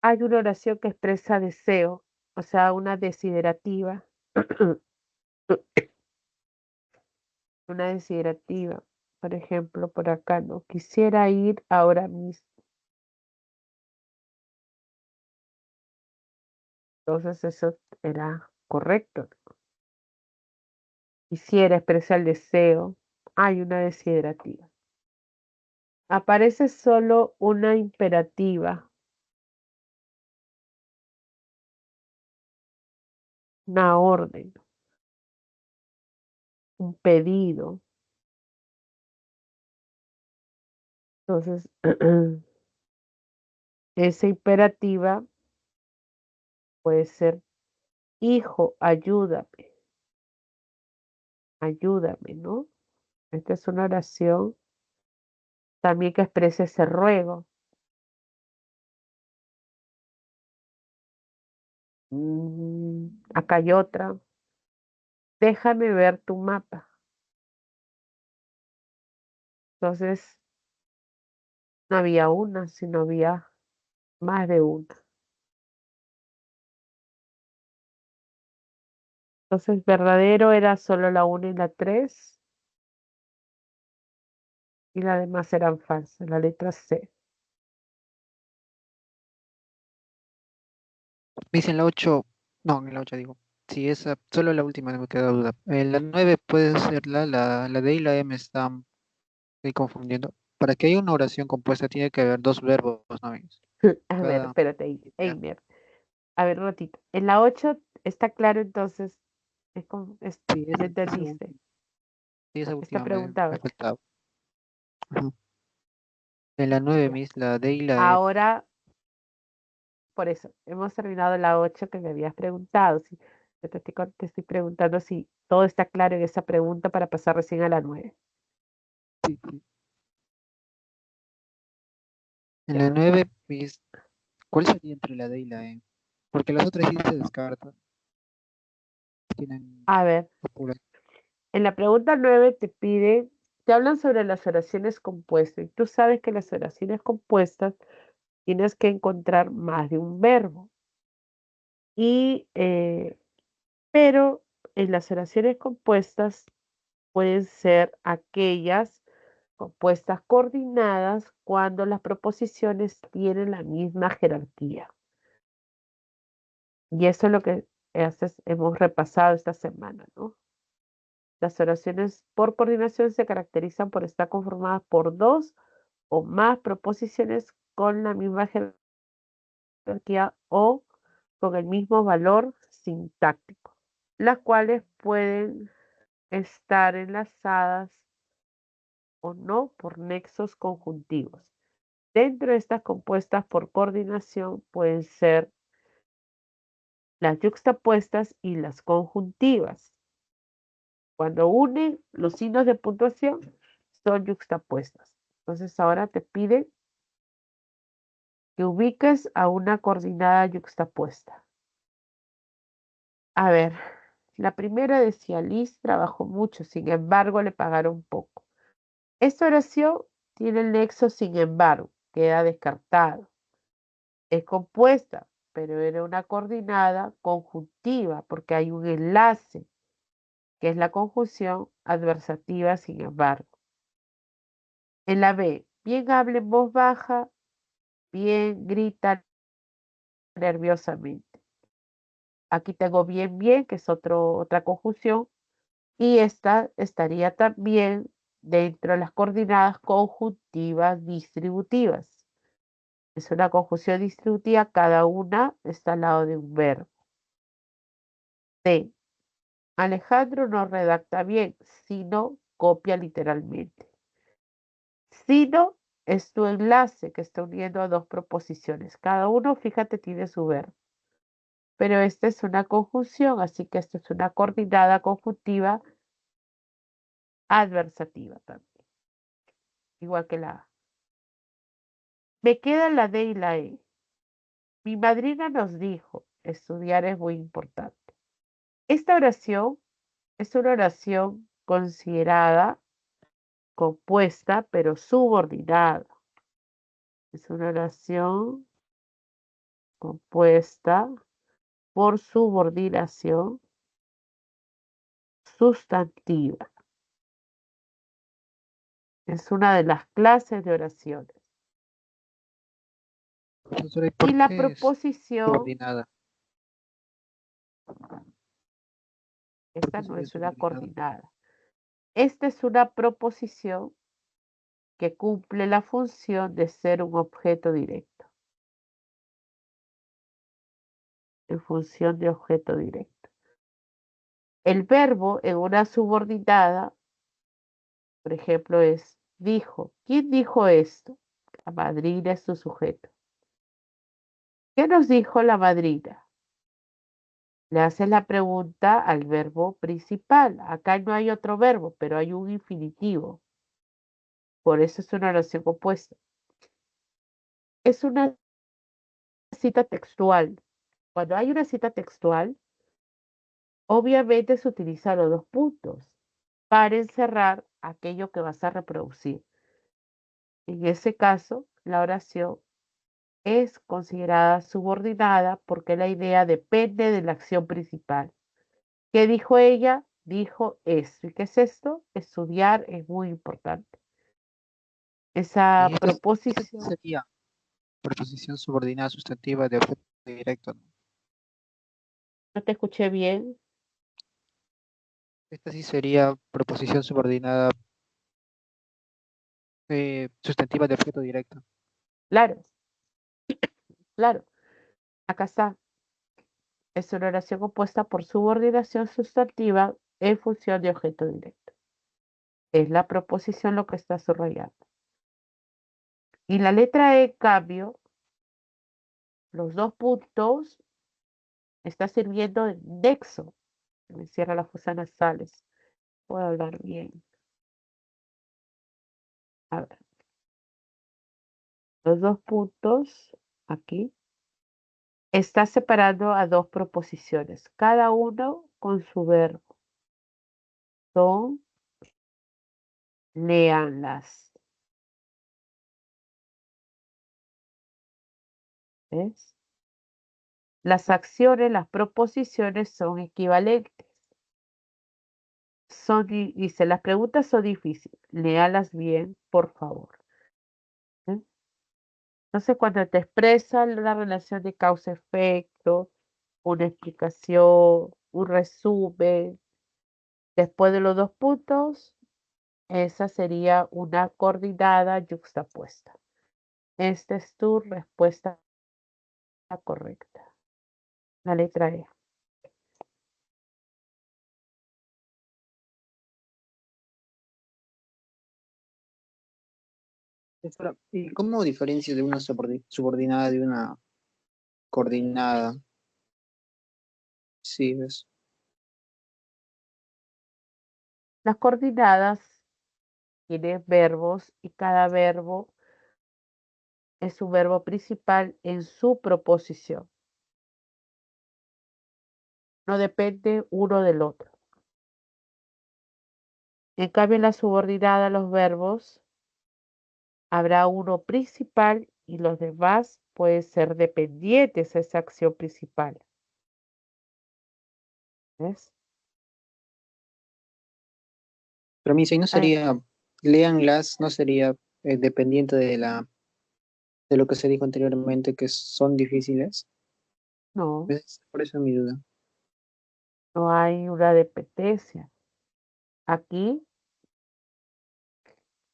Speaker 1: Hay una oración que expresa deseo, o sea, una desiderativa. Una desiderativa. Por ejemplo, por acá, ¿no? Quisiera ir ahora mismo. Entonces eso era correcto. Quisiera expresar el deseo. Hay una desiderativa. Aparece solo una imperativa, una orden, un pedido. Entonces, esa imperativa puede ser, hijo, ayúdame, ¿no? Esta es una oración también que expresa ese ruego. Acá hay otra. Déjame ver tu mapa. Entonces, no había una, sino había más de una. Entonces, verdadero era solo la 1 y la 3 y las demás eran falsas, la letra C.
Speaker 2: Me dicen la 8, no, en la 8 digo. Sí, esa, solo la última no me queda duda. La 9 puede ser la D y la M están estoy confundiendo. Para que haya una oración compuesta tiene que haber dos verbos, ¿no amigos?
Speaker 1: A ver,
Speaker 2: Cada,
Speaker 1: espérate,
Speaker 2: ya.
Speaker 1: Einer. A ver, un ratito. En la 8 está claro entonces,
Speaker 2: Sí,
Speaker 1: ¿me
Speaker 2: esa
Speaker 1: entendiste?
Speaker 2: última, sí, esa
Speaker 1: Esta
Speaker 2: última
Speaker 1: pregunta, a
Speaker 2: me
Speaker 1: ver.
Speaker 2: faltaba. Ujú. En la 9
Speaker 1: Ya.
Speaker 2: mis, la D y la M.
Speaker 1: Ahora, por eso, hemos terminado la 8 que me habías preguntado. Si, yo te estoy preguntando si todo está claro en esa pregunta para pasar recién a la 9.
Speaker 2: Sí, sí. En
Speaker 1: Ya.
Speaker 2: la 9 mis, ¿cuál sería entre la D y la M? Porque las otras sí se descartan. Tienen
Speaker 1: A ver,
Speaker 2: pura.
Speaker 1: en la pregunta 9 te hablan sobre las oraciones compuestas. Y tú sabes que las oraciones compuestas tienes que encontrar más de un verbo. Y, pero en las oraciones compuestas pueden ser aquellas compuestas coordinadas cuando las proposiciones tienen la misma jerarquía. Y eso es lo que hemos repasado esta semana, ¿no? Las oraciones por coordinación se caracterizan por estar conformadas por dos o más proposiciones con la misma jerarquía o con el mismo valor sintáctico, las cuales pueden estar enlazadas o no por nexos conjuntivos. Dentro de estas compuestas por coordinación pueden ser las yuxtapuestas y las conjuntivas. Cuando unen los signos de puntuación, son yuxtapuestas. Entonces ahora te piden que ubiques a una coordinada yuxtapuesta. A ver, la primera decía, Liz trabajó mucho, sin embargo le pagaron poco. Esta oración tiene el nexo sin embargo, queda descartado. Es compuesta, pero era una coordinada conjuntiva porque hay un enlace, que es la conjunción adversativa sin embargo. En la B, bien habla en voz baja, bien grita nerviosamente. Aquí tengo bien, bien, que es otra conjunción, y esta estaría también dentro de las coordinadas conjuntivas distributivas. Es una conjunción distributiva, cada una está al lado de un verbo. C. Alejandro no redacta bien, sino copia literalmente. Sino es tu enlace que está uniendo a dos proposiciones. Cada uno, fíjate, tiene su verbo. Pero esta es una conjunción, así que esta es una coordinada conjuntiva adversativa también, igual que la A. Me quedan la D y la E. Mi madrina nos dijo, estudiar es muy importante. Esta oración es una oración considerada compuesta, pero subordinada. Es una oración compuesta por subordinación sustantiva. Es una de las clases de oraciones.
Speaker 2: Profesora, ¿y
Speaker 1: Y
Speaker 2: por
Speaker 1: la
Speaker 2: qué es
Speaker 1: proposición,
Speaker 2: subordinada? ¿Por
Speaker 1: esta
Speaker 2: qué
Speaker 1: no
Speaker 2: sería
Speaker 1: es una
Speaker 2: subordinada?
Speaker 1: coordinada. Esta es una proposición que cumple la función de ser un objeto directo, en función de objeto directo. El verbo en una subordinada, por ejemplo, es dijo. ¿Quién dijo esto? La madrina es su sujeto. ¿Qué nos dijo la madrina? Le haces la pregunta al verbo principal. Acá no hay otro verbo, pero hay un infinitivo. Por eso es una oración compuesta. Es una cita textual. Cuando hay una cita textual, obviamente se utilizan los dos puntos para encerrar aquello que vas a reproducir. En ese caso, la oración es considerada subordinada porque la idea depende de la acción principal. ¿Qué dijo ella? Dijo esto. ¿Y qué es esto? Estudiar es muy importante.
Speaker 2: Y
Speaker 1: Esa
Speaker 2: esta sí
Speaker 1: proposición,
Speaker 2: sería preposición subordinada sustantiva de objeto directo, ¿no?
Speaker 1: no te escuché bien.
Speaker 2: Esta sí sería proposición subordinada sustantiva de objeto directo.
Speaker 1: Claro, claro. Acá está. Es una oración compuesta por subordinación sustantiva en función de objeto directo. Es la proposición lo que está subrayando. Y la letra E, en cambio, los dos puntos está sirviendo de nexo. Me cierra las fosas nasales. Puedo hablar bien. A ver, los dos puntos aquí está separando a dos proposiciones, cada uno con su verbo. Son, léanlas. ¿Ves? Las acciones, las proposiciones son equivalentes. Dice, las preguntas son difíciles. Léalas bien, por favor. ¿Eh? Entonces, cuando te expresan la relación de causa-efecto, una explicación, un resumen, después de los dos puntos, esa sería una coordinada yuxtapuesta. Esta es tu respuesta correcta. La letra E.
Speaker 2: Espera, ¿y cómo diferencia de una subordinada de una coordinada? Sí, es.
Speaker 1: Las coordinadas tienen verbos y cada verbo es un verbo principal en su proposición. No depende uno del otro. En cambio, en la subordinada, los verbos habrá uno principal y los demás pueden ser dependientes de esa acción principal. ¿Ves?
Speaker 2: Pero me dice, ¿y no
Speaker 1: Ah,
Speaker 2: sería, léanlas, no sería dependiente de lo que se dijo anteriormente, que son difíciles?
Speaker 1: no,
Speaker 2: Por eso mi duda.
Speaker 1: no hay una dependencia. Aquí,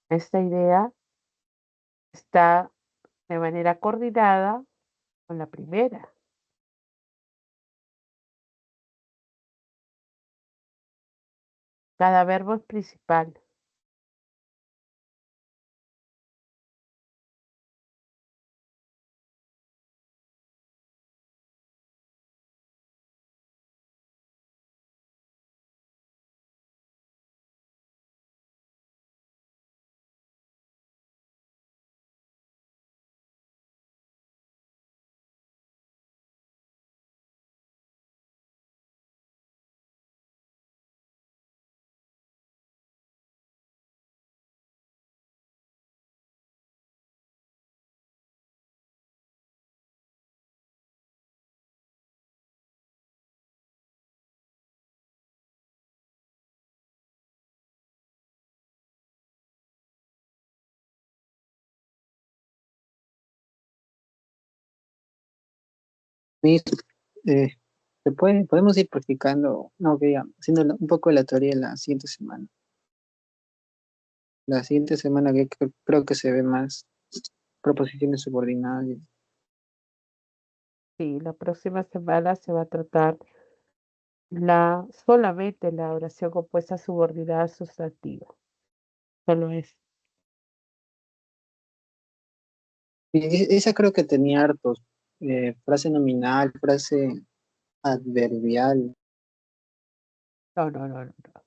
Speaker 1: esta idea está de manera coordinada con la primera. Cada verbo es principal.
Speaker 2: Mis, eh, podemos ir practicando, no, que ya, haciendo un poco de la teoría la siguiente semana. La siguiente semana creo que se ve más proposiciones subordinadas.
Speaker 1: Sí, la próxima semana se va a tratar solamente la oración compuesta subordinada sustantiva. Solo es.
Speaker 2: Y esa creo que tenía hartos. Frase nominal, frase adverbial.
Speaker 1: No, no, no, no, no.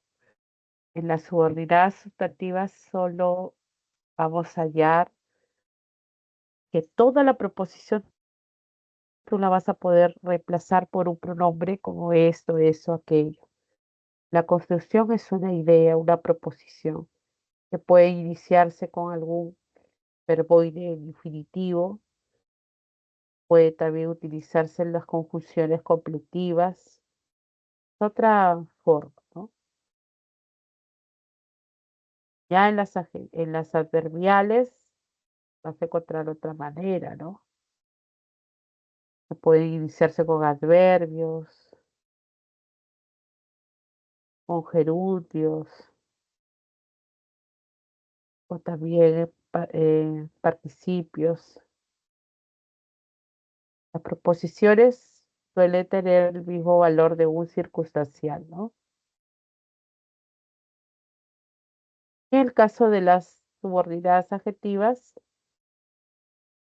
Speaker 1: En las subordinadas sustantivas solo vamos a hallar que toda la proposición tú la vas a poder reemplazar por un pronombre como esto, eso, aquello. La construcción es una idea, una proposición que puede iniciarse con algún verbo en infinitivo, puede también utilizarse en las conjunciones completivas, es otra forma, ¿no? Ya en las adverbiales vas a encontrar otra manera, ¿no? Puede iniciarse con adverbios, con gerundios o también participios. Las proposiciones suelen tener el mismo valor de un circunstancial, ¿no? En el caso de las subordinadas adjetivas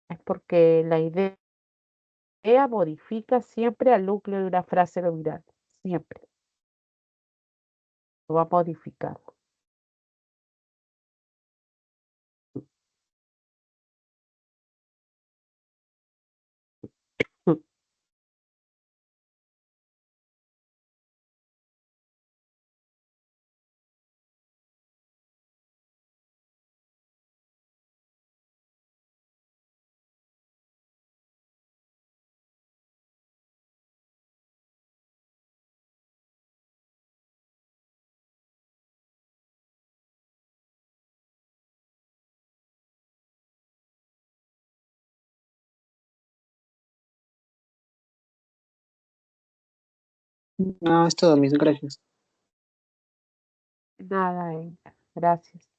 Speaker 1: es porque la idea modifica siempre al núcleo de una frase nominal, siempre lo va a modificar.
Speaker 2: No, es todo, mis gracias.
Speaker 1: Nada, gracias.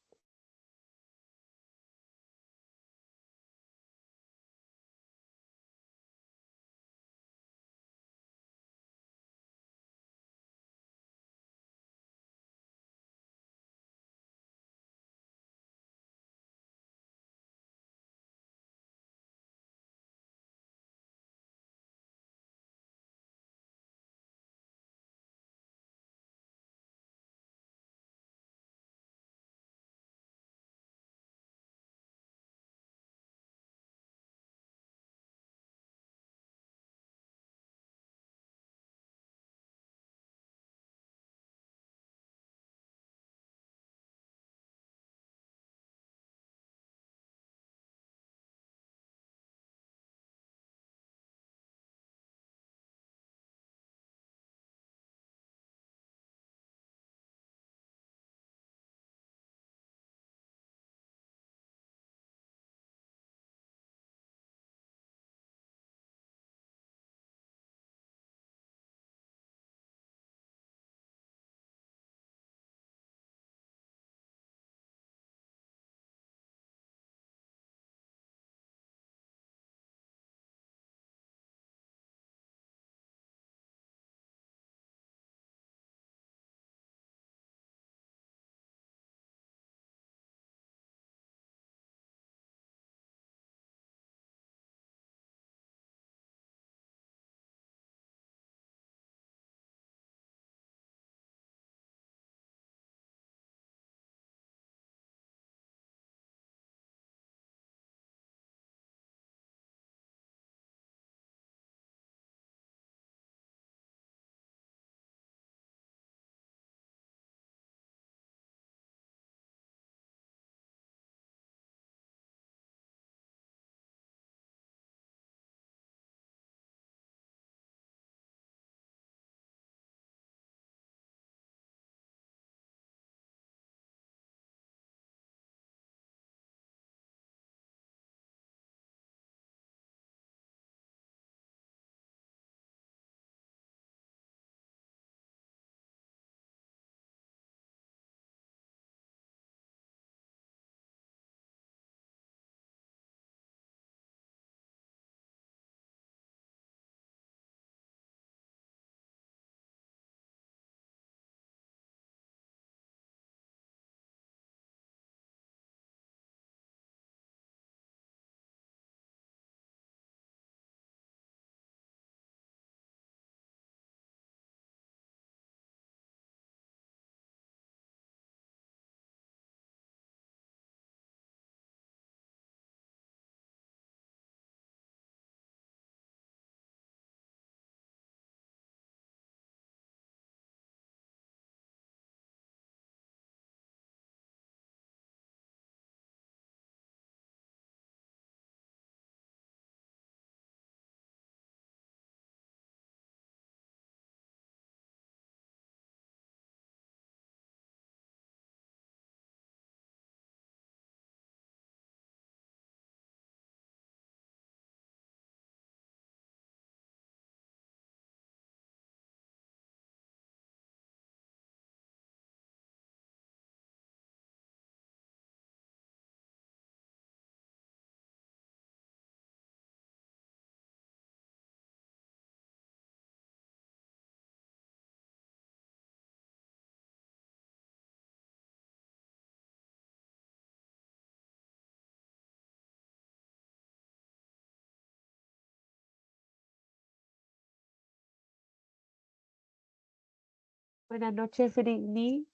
Speaker 1: Buenas noches, Britney.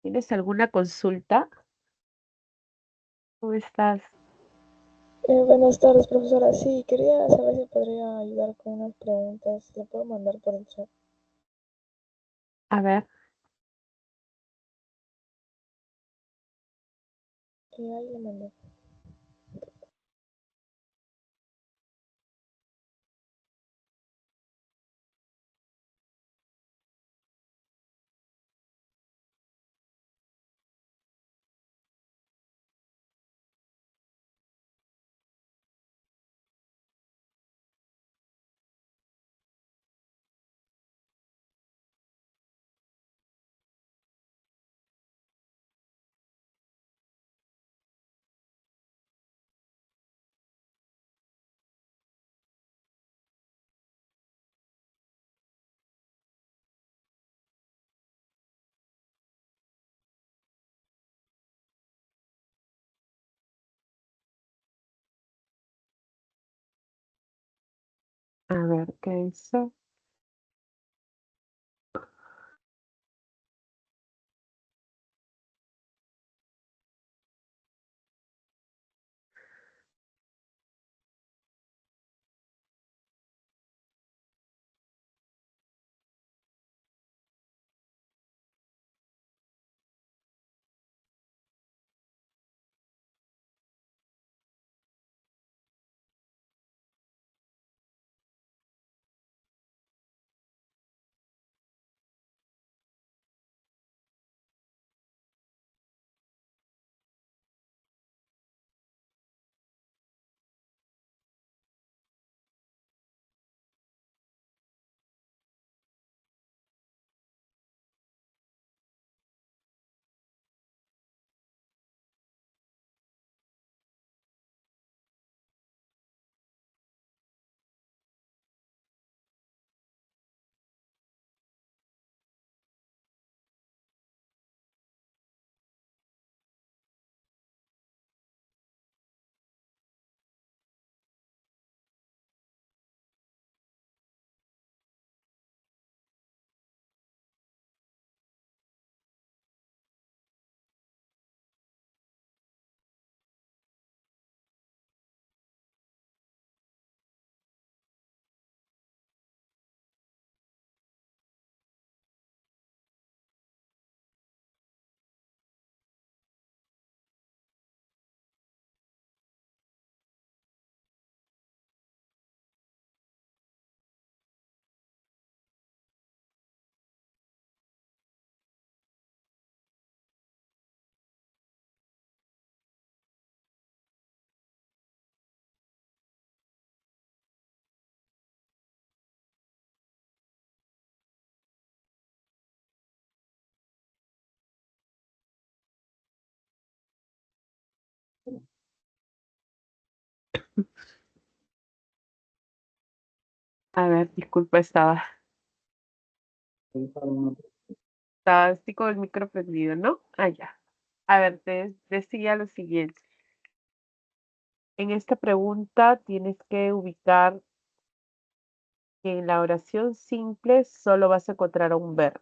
Speaker 1: ¿Tienes alguna consulta? ¿Cómo estás?
Speaker 3: Buenas tardes, profesora. Sí, quería saber si podría ayudar con unas preguntas. ¿Le puedo mandar por el chat?
Speaker 1: A ver,
Speaker 3: Ahí le mandé.
Speaker 1: a ver, ¿qué dice? A ver, disculpa, estaba así con el micro prendido, ¿no? Ah, ya. A ver, te decía lo siguiente. En esta pregunta tienes que ubicar que en la oración simple solo vas a encontrar a un verbo,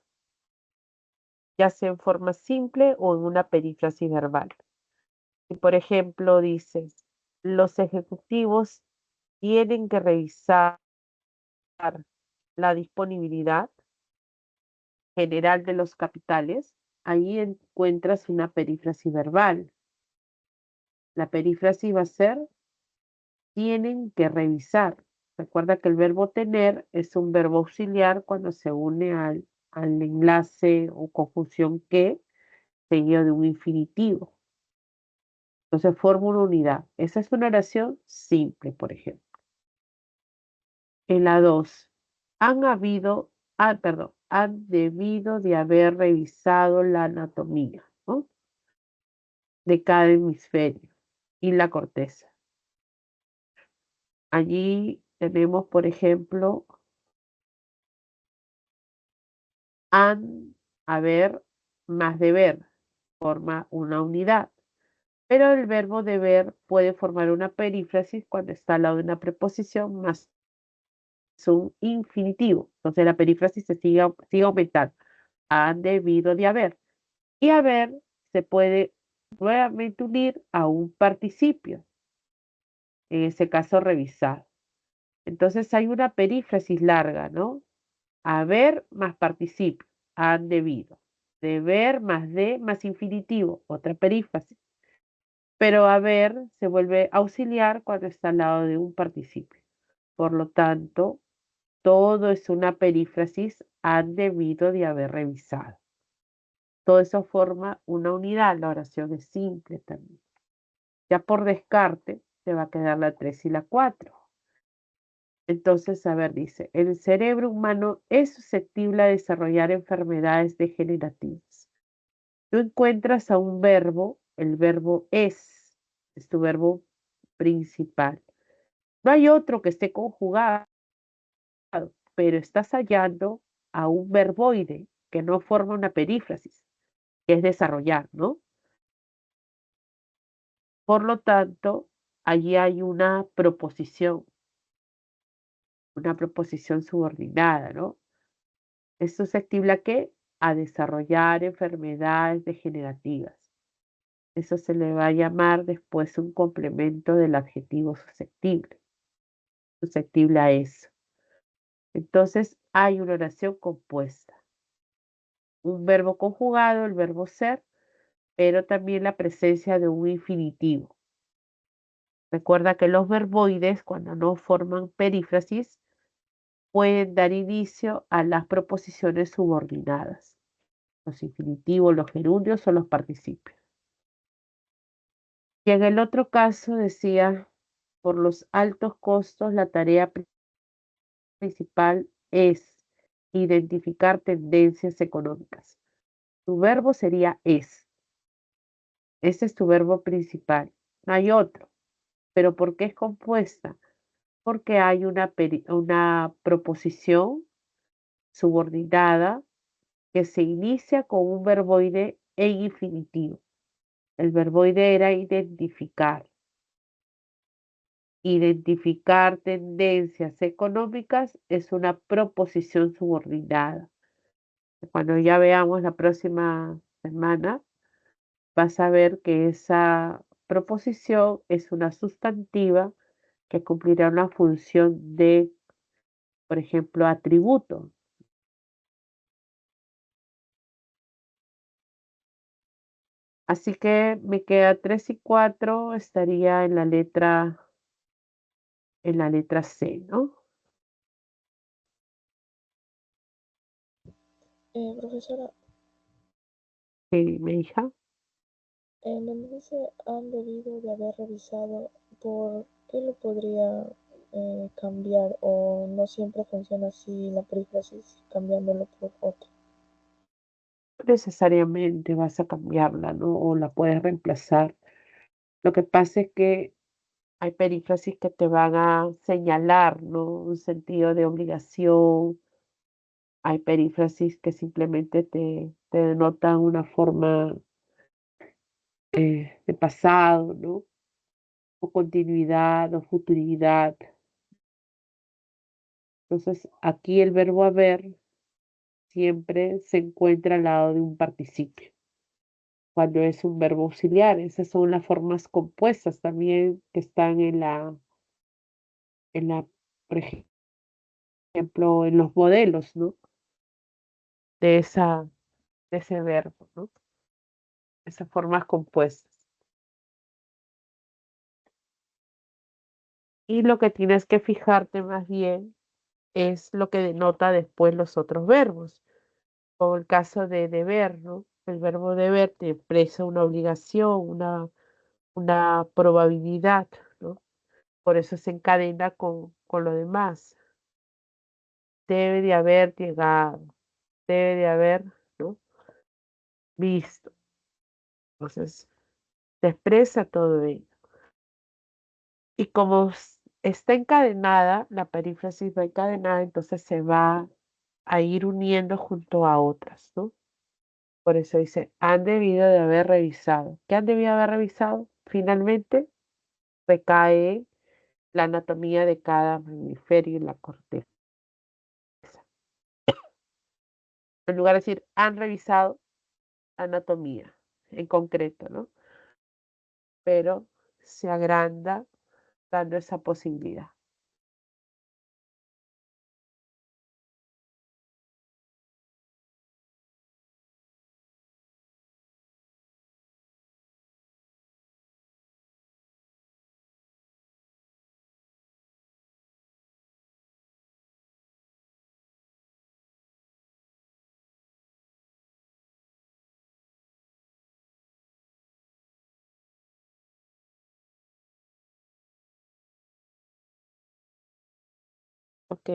Speaker 1: ya sea en forma simple o en una perífrasis verbal. Si, por ejemplo, dices, los ejecutivos tienen que revisar la disponibilidad general de los capitales, ahí encuentras una perífrasis verbal. La perífrasis va a ser tienen que revisar. Recuerda que el verbo tener es un verbo auxiliar cuando se une al enlace o conjunción que seguido de un infinitivo. Entonces forma una unidad. Esa es una oración simple, por ejemplo. En la 2, han debido de haber revisado la anatomía, ¿no? De cada hemisferio y la corteza. Allí tenemos, por ejemplo, han, haber, más deber, forma una unidad. Pero el verbo deber puede formar una perífrasis cuando está al lado de una preposición más un infinitivo. Entonces la perífrasis sigue aumentando. Han debido de haber. Y haber se puede nuevamente unir a un participio, en ese caso revisado. Entonces hay una perífrasis larga, ¿no? Haber más participio, han debido. Deber más de más infinitivo, otra perífrasis. Pero haber se vuelve auxiliar cuando está al lado de un participio. Por lo tanto, todo es una perífrasis, han debido de haber revisado. Todo eso forma una unidad, la oración es simple también. Ya por descarte, te va a quedar la 3 y la 4. Entonces, a ver, dice, el cerebro humano es susceptible a desarrollar enfermedades degenerativas. Tú encuentras a un verbo, el verbo es tu verbo principal. No hay otro que esté conjugado, pero estás hallando a un verboide que no forma una perífrasis, que es desarrollar, ¿no? Por lo tanto, allí hay una proposición subordinada, ¿no? Es susceptible a qué? A desarrollar enfermedades degenerativas. Eso se le va a llamar después un complemento del adjetivo susceptible a eso. Entonces hay una oración compuesta, un verbo conjugado, el verbo ser, pero también la presencia de un infinitivo. Recuerda que los verboides, cuando no forman perífrasis, pueden dar inicio a las proposiciones subordinadas, los infinitivos, los gerundios o los participios. Y en el otro caso decía, por los altos costos, la tarea principal es identificar tendencias económicas. Tu verbo sería es. Ese es tu verbo principal. No hay otro. ¿Pero por qué es compuesta? Porque hay una proposición subordinada que se inicia con un verboide en infinitivo. El verboide era identificar. Identificar tendencias económicas es una proposición subordinada. Cuando ya veamos la próxima semana, vas a ver que esa proposición es una sustantiva que cumplirá una función de, por ejemplo, atributo. Así que me queda 3 y 4, estaría en la letra C, ¿no?
Speaker 3: Profesora,
Speaker 1: Sí, mi hija.
Speaker 3: en donde dice han debido de haber revisado, ¿por qué lo podría cambiar o no siempre funciona así la perífrasis cambiándolo por otra?
Speaker 1: Necesariamente vas a cambiarla, ¿no? O la puedes reemplazar. Lo que pasa es que hay perífrasis que te van a señalar, ¿no? Un sentido de obligación. Hay perífrasis que simplemente te denotan una forma de pasado, ¿no? O continuidad o futuridad. Entonces, aquí el verbo haber siempre se encuentra al lado de un participio. Cuando es un verbo auxiliar, esas son las formas compuestas también que están en la, por ejemplo, en los modelos, ¿no? De esa, de ese verbo, ¿no? Esas formas compuestas. Y lo que tienes que fijarte más bien es lo que denota después los otros verbos, como el caso de deber, ¿no? El verbo deber te expresa una obligación, una probabilidad, ¿no? Por eso se encadena con lo demás. Debe de haber llegado, debe de haber, ¿no? Visto. Entonces, se expresa todo ello. Y como está encadenada, la perífrasis va encadenada, entonces se va a ir uniendo junto a otras, ¿no? Por eso dice, han debido de haber revisado. ¿Qué han debido haber revisado? Finalmente, recae la anatomía de cada hemisferio y la corteza. En lugar de decir, han revisado anatomía en concreto, ¿no? Pero se agranda dando esa posibilidad. Ok.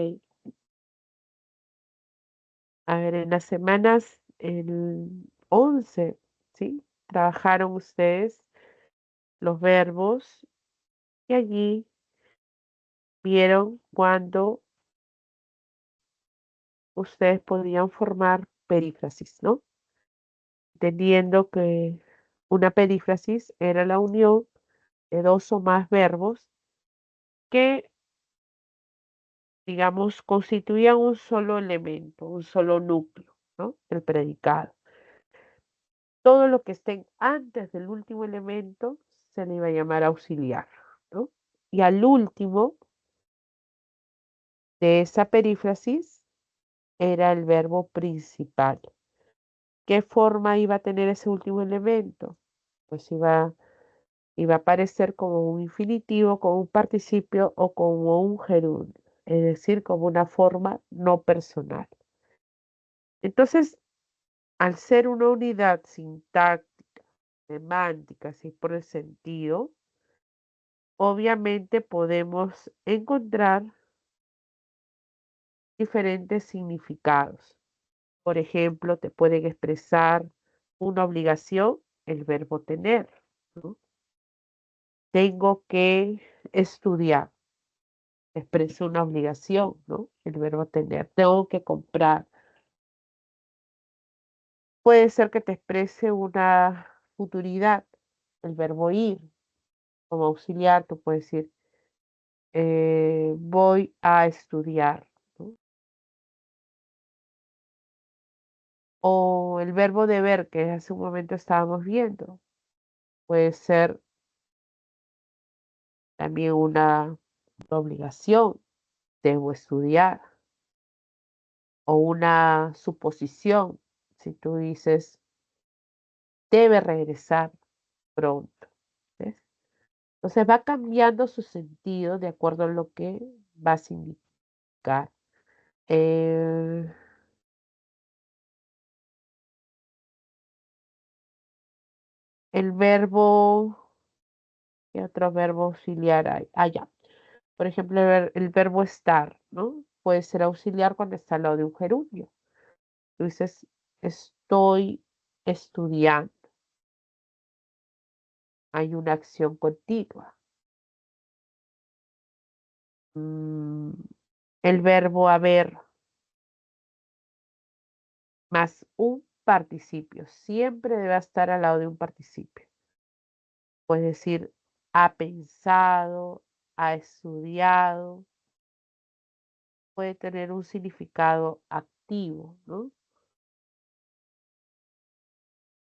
Speaker 1: A ver, en las semanas el 11, ¿sí? Trabajaron ustedes los verbos y allí vieron cuando ustedes podían formar perífrasis, ¿no? Entendiendo que una perífrasis era la unión de dos o más verbos que, digamos, constituían un solo elemento, un solo núcleo, ¿no? El predicado. Todo lo que esté antes del último elemento se le iba a llamar auxiliar, ¿no? Y al último de esa perífrasis era el verbo principal. ¿Qué forma iba a tener ese último elemento? Pues iba a aparecer como un infinitivo, como un participio o como un gerundio, es decir, como una forma no personal. Entonces, al ser una unidad sintáctica, semántica, así por el sentido, obviamente podemos encontrar diferentes significados. Por ejemplo, te pueden expresar una obligación, el verbo tener, ¿no? Tengo que estudiar, expresa una obligación, ¿no? El verbo tener. Tengo que comprar. Puede ser que te exprese una futuridad, el verbo ir. Como auxiliar, tú puedes decir, voy a estudiar, ¿no? O el verbo deber, que hace un momento estábamos viendo, puede ser también una obligación, debo estudiar, o una suposición, si tú dices, debe regresar pronto, ¿ves? Entonces va cambiando su sentido de acuerdo a lo que va a significar. Eh, el verbo, ¿qué otro verbo auxiliar hay? Ah, ya. Por ejemplo, el verbo estar, ¿no? Puede ser auxiliar cuando está al lado de un gerundio. Tú dices, estoy estudiando. Hay una acción continua. Mm, el verbo haber más un participio. Siempre debe estar al lado de un participio. Puedes decir, ha pensado, ha estudiado. Puede tener un significado activo, ¿no?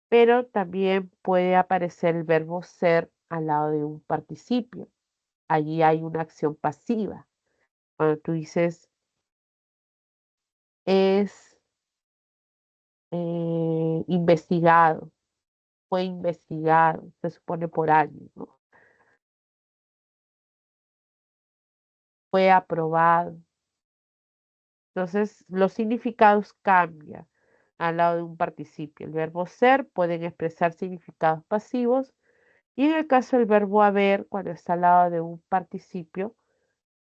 Speaker 1: Pero también puede aparecer el verbo ser al lado de un participio. Allí hay una acción pasiva. Cuando tú dices es investigado, fue investigado, se supone por alguien, ¿no? Fue aprobado. Entonces, los significados cambian al lado de un participio. El verbo ser pueden expresar significados pasivos y en el caso del verbo haber, cuando está al lado de un participio,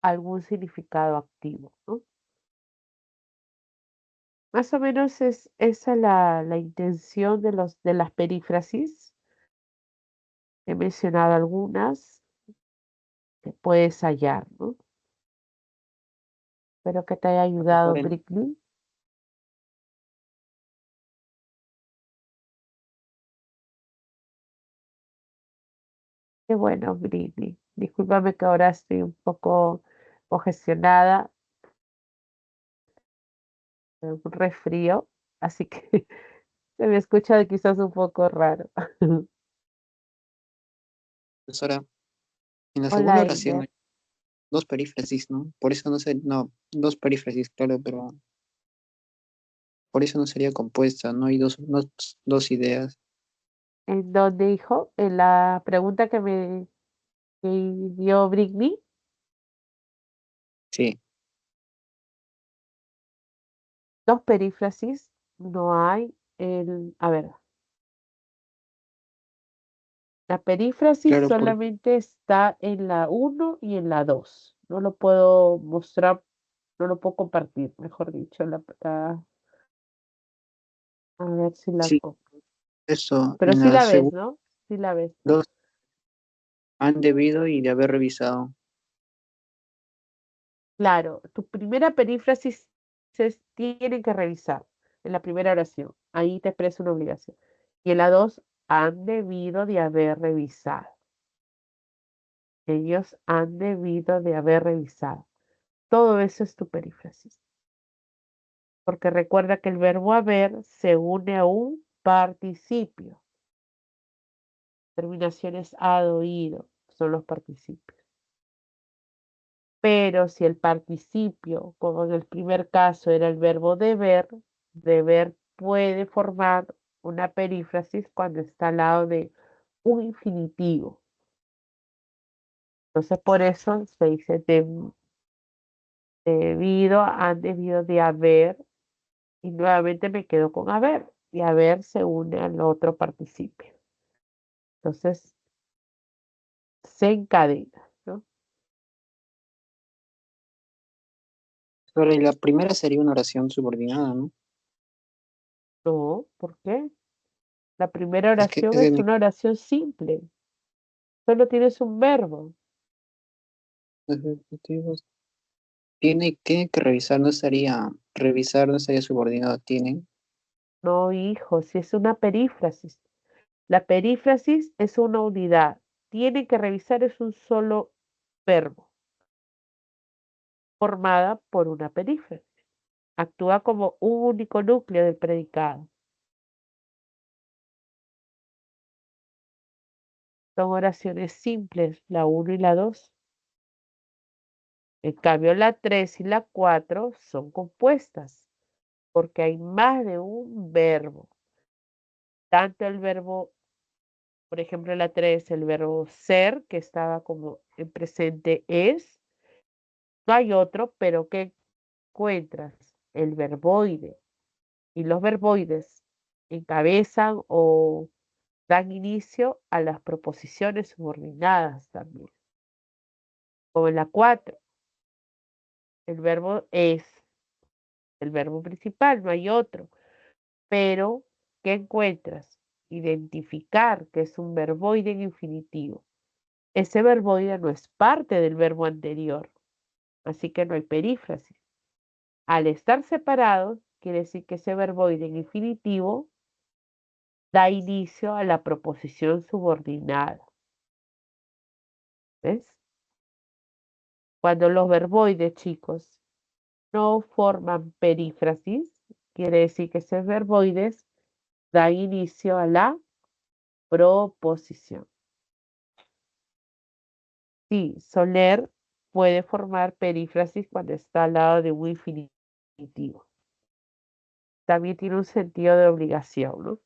Speaker 1: algún significado activo, ¿no? Más o menos es esa la intención de las perífrasis. He mencionado algunas que puedes hallar, ¿no? Espero que te haya ayudado,
Speaker 2: Lorena.
Speaker 1: Britney. Qué bueno, Britney. Discúlpame que ahora estoy un poco congestionada, un resfrío. así que se me escucha quizás un poco raro.
Speaker 2: Profesora, en la
Speaker 1: Hola,
Speaker 2: segunda oración
Speaker 1: Einer.
Speaker 2: hay dos perífrasis, ¿no? Por eso no sé, no, dos perífrasis, claro, pero por eso no sería compuesta, no hay dos ideas.
Speaker 1: ¿En dónde, hijo? En la pregunta que dio Britney.
Speaker 2: Sí,
Speaker 1: Dos perífrasis, no hay. A ver, la perífrasis
Speaker 2: claro, por,
Speaker 1: solamente está en la uno y en la 2. No lo puedo mostrar, no lo puedo compartir, mejor dicho. A ver si la...
Speaker 2: sí, eso,
Speaker 1: Pero
Speaker 2: en
Speaker 1: sí
Speaker 2: la
Speaker 1: la ves,
Speaker 2: segunda,
Speaker 1: ¿no? Sí la ves, ¿no?
Speaker 2: dos han debido y de haber revisado.
Speaker 1: Claro, tu primera perífrasis se tienen que revisar en la primera oración. Ahí te expresa una obligación. Y en la 2 han debido de haber revisado. Ellos han debido de haber revisado. Todo eso es tu perífrasis. Porque recuerda que el verbo haber se une a un participio. Terminaciones ado, ido son los participios. Pero si el participio, como en el primer caso era el verbo deber puede formar una perífrasis cuando está al lado de un infinitivo. Entonces, por eso se dice debido, han debido de haber, y nuevamente me quedo con haber, y haber se une al otro participio. Entonces, se encadena, ¿no?
Speaker 2: Pero y la primera sería una oración subordinada, ¿no?
Speaker 1: No, ¿por qué? La primera
Speaker 2: Es que
Speaker 1: oración
Speaker 2: es de
Speaker 1: es una oración simple, solo tienes un verbo.
Speaker 2: los ejecutivos. Tiene que revisar, no estaría, revisar no estaría subordinado, tienen.
Speaker 1: No, hijo, si es una perífrasis. La perífrasis es una unidad. Tiene que revisar es un solo verbo formada por una perífrasis. Actúa como un único núcleo del predicado. Son oraciones simples, la uno y la 2. En cambio, la 3 y la 4 son compuestas porque hay más de un verbo. Tanto el verbo, por ejemplo, la 3, el verbo ser, que estaba como en presente es. No hay otro, pero ¿qué encuentras? El verboide. Y los verboides encabezan o dan inicio a las proposiciones subordinadas también. Como en la 4, el verbo es el verbo principal, no hay otro. Pero, ¿qué encuentras? Identificar que es un verboide en infinitivo. Ese verboide no es parte del verbo anterior, así que no hay perífrasis. Al estar separados, quiere decir que ese verboide en infinitivo da inicio a la proposición subordinada. ¿Ves? Cuando los verboides, chicos, no forman perífrasis, quiere decir que esos verboides dan inicio a la proposición. Sí, soler puede formar perífrasis cuando está al lado de un infinitivo. También tiene un sentido de obligación, ¿no?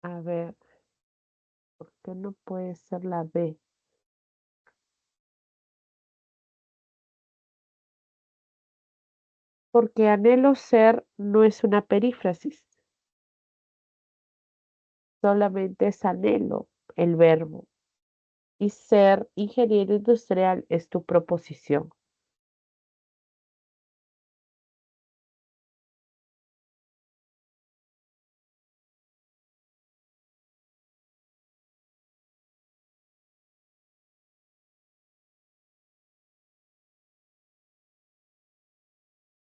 Speaker 1: A ver, ¿por qué no puede ser la B? Porque anhelo ser no es una perífrasis, solamente es anhelo el verbo. Y ser ingeniero industrial es tu proposición.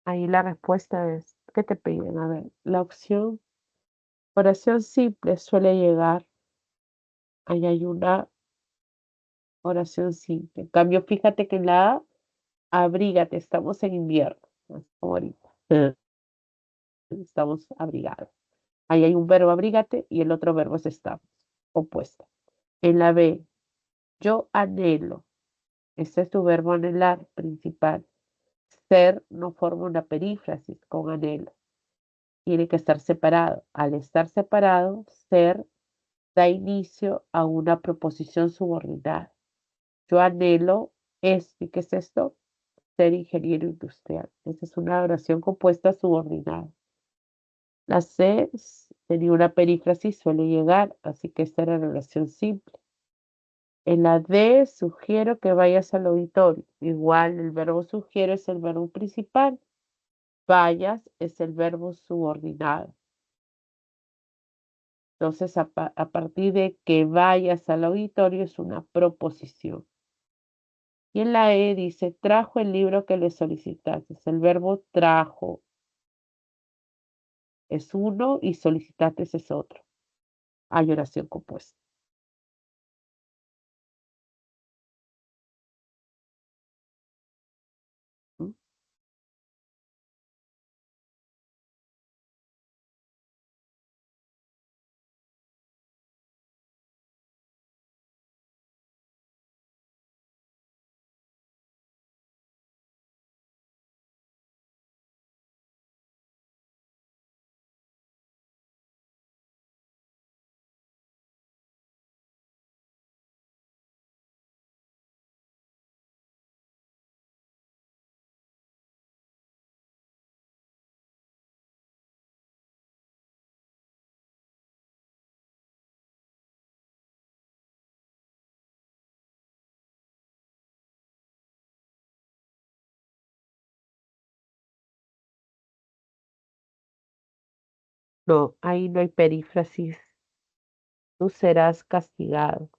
Speaker 1: Ahí la respuesta es, ¿qué te piden? A ver, la opción, oración simple suele llegar. Ahí hay una oración simple. En cambio, fíjate que en la A, abrígate, estamos en invierno, así como ahorita. Estamos abrigados. Ahí hay un verbo abrígate y el otro verbo es estamos, opuesto. En la B, yo anhelo. Ese es tu verbo anhelar principal. Ser no forma una perífrasis con anhelo. Tiene que estar separado. Al estar separado, ser da inicio a una proposición subordinada. Yo anhelo esto. ¿Y qué es esto? Ser ingeniero industrial. Esa es una oración compuesta subordinada. La C tenía una perífrasis, suele llegar, así que esta era la oración simple. En la D, sugiero que vayas al auditorio. Igual el verbo sugiero es el verbo principal. Vayas es el verbo subordinado. Entonces, a partir de que vayas al auditorio es una proposición. Y en la E dice, trajo el libro que le solicitaste. El verbo trajo es uno y solicitaste es otro. Hay oración compuesta. ¿Mm? No, ahí no hay perífrasis. Tú serás castigado.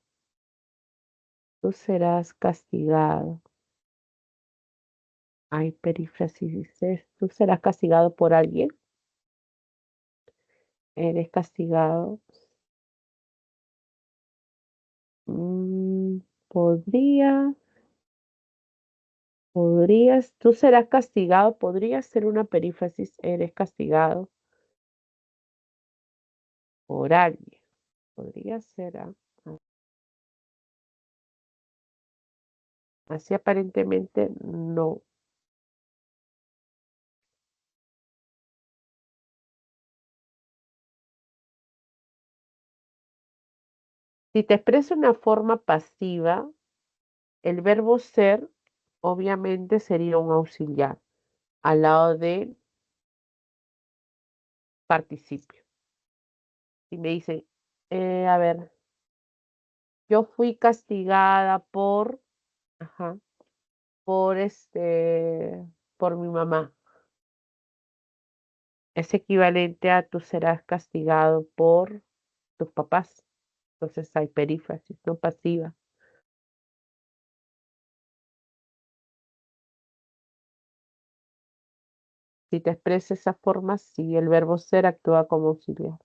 Speaker 1: Tú serás castigado. Hay perífrasis, dices, tú serás castigado por alguien. Eres castigado. Mm, podría, podrías, tú serás castigado. Podría ser una perífrasis. Eres castigado por alguien. Podría ser. Así aparentemente no. Si te expreso una forma pasiva, el verbo ser obviamente sería un auxiliar al lado de participio. Si me dicen, a ver, yo fui castigada por, ajá, por por mi mamá. Es equivalente a tú serás castigado por tus papás. Entonces hay perífrasis, no pasiva. Si te expresa esa forma, sí, el verbo ser actúa como auxiliar.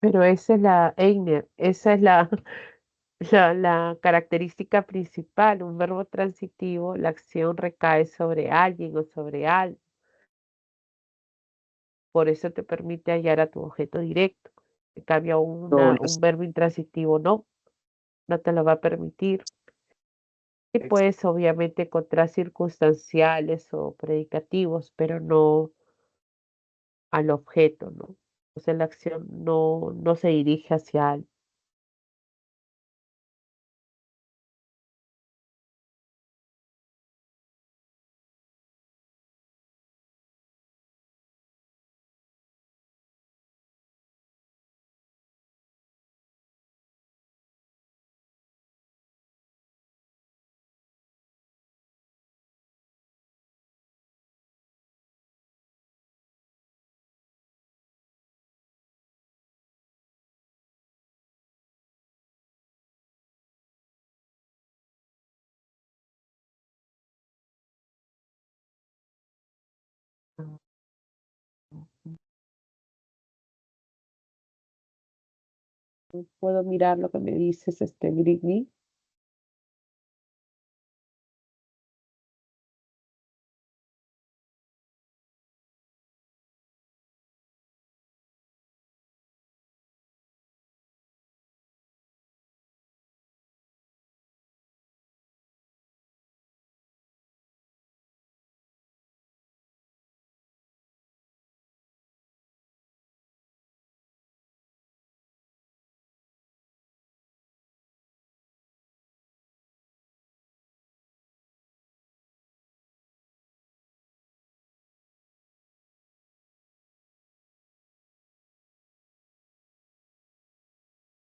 Speaker 1: Pero esa es la, Einer, esa es la, la característica principal. Un verbo transitivo, la acción recae sobre alguien o sobre algo. Por eso te permite hallar a tu objeto directo. En cambio,
Speaker 2: Pero
Speaker 1: un verbo intransitivo no te lo va a permitir. Y
Speaker 2: ex-
Speaker 1: pues obviamente encontrar circunstanciales o predicativos, pero no al objeto, ¿no? O sea, la acción no se dirige hacia algo. ¿Puedo mirar lo que me dices, Britney?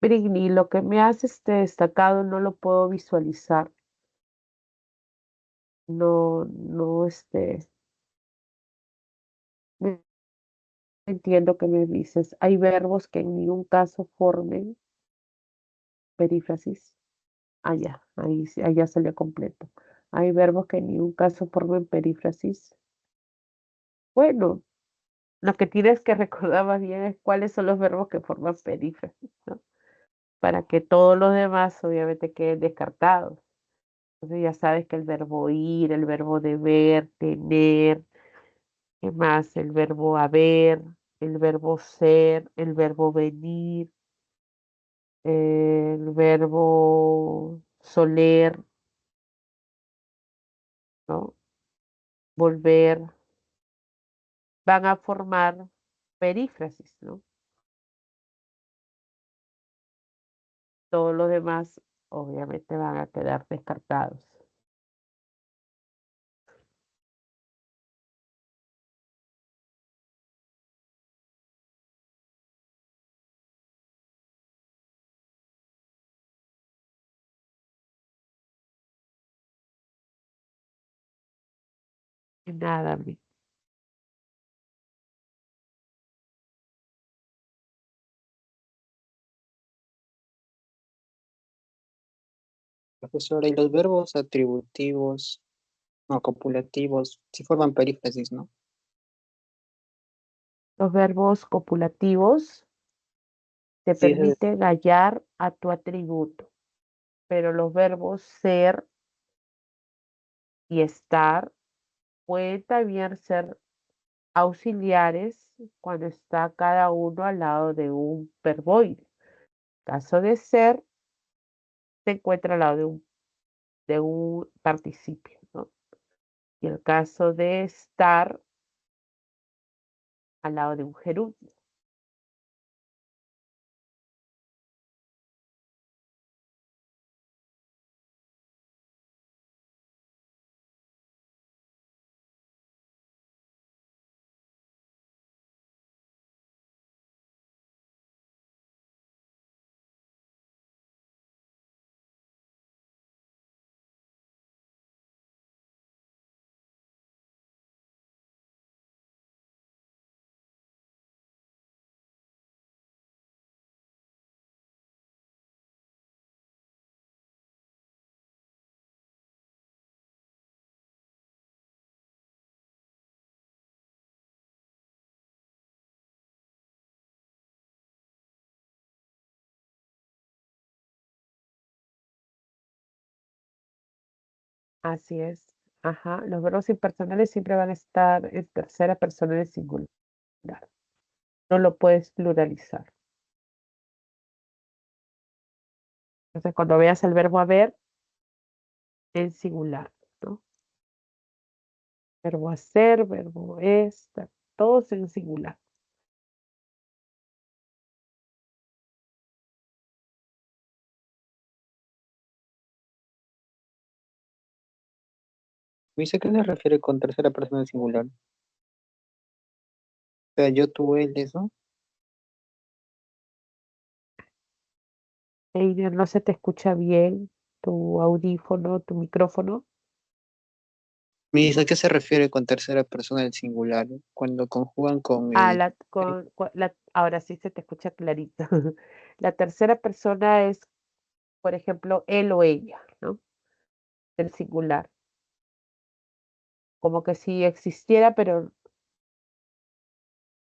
Speaker 1: Britney, lo que me has destacado no lo puedo visualizar. No, no entiendo qué me dices. Hay verbos que en ningún caso formen perífrasis. Ah, ya, ahí, ahí ya salió completo. Hay verbos que en ningún caso formen perífrasis. Bueno, lo que tienes que recordar más bien es cuáles son los verbos que forman perífrasis, ¿no? Para que todos los demás obviamente queden descartados. Entonces ya sabes que el verbo ir, el verbo deber, tener, ¿qué más? El verbo haber, el verbo ser, el verbo venir, el verbo soler, ¿no? Volver, van a formar perífrasis, ¿no? Todos los demás obviamente van a quedar descartados. Y nada,
Speaker 2: profesora, y los verbos atributivos, no, copulativos, sí forman perífrasis, ¿no?
Speaker 1: los verbos copulativos te
Speaker 2: Sí, ese
Speaker 1: permiten hallar a tu atributo, pero los verbos ser y estar pueden también ser auxiliares cuando está cada uno al lado de un verboide. Caso de ser, se encuentra al lado de un participio, ¿no? Y el caso de estar al lado de un gerundio. Así es. Ajá. Los verbos impersonales siempre van a estar en tercera persona de singular. No lo puedes pluralizar. Entonces, cuando veas el verbo haber, en singular, ¿no? Verbo hacer, verbo estar, todos en singular.
Speaker 2: ¿Dice qué se refiere con tercera persona del singular? O sea, yo, tú, él, eso.
Speaker 1: Einer, no se te escucha bien tu audífono, tu micrófono.
Speaker 2: Misa, ¿a qué se refiere con tercera persona del singular? Cuando conjugan con
Speaker 1: Ah,
Speaker 2: el...
Speaker 1: ahora sí se te escucha clarito. La tercera persona es, por ejemplo, él o ella, ¿no? Del singular. Como que si existiera, pero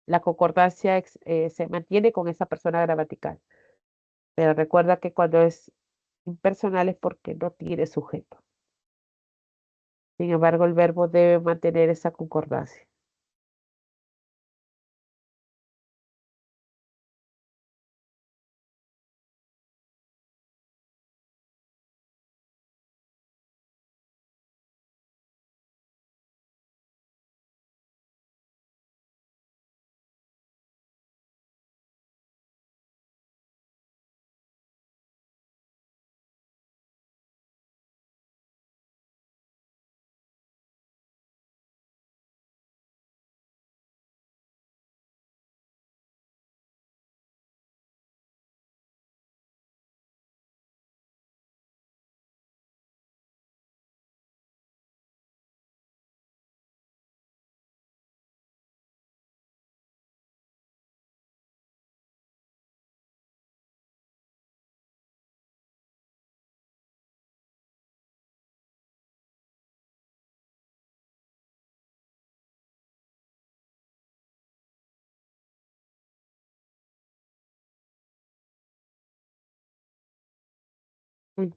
Speaker 1: la concordancia se mantiene con esa persona gramatical. Pero recuerda que cuando es impersonal es porque no tiene sujeto. Sin embargo, el verbo debe mantener esa concordancia.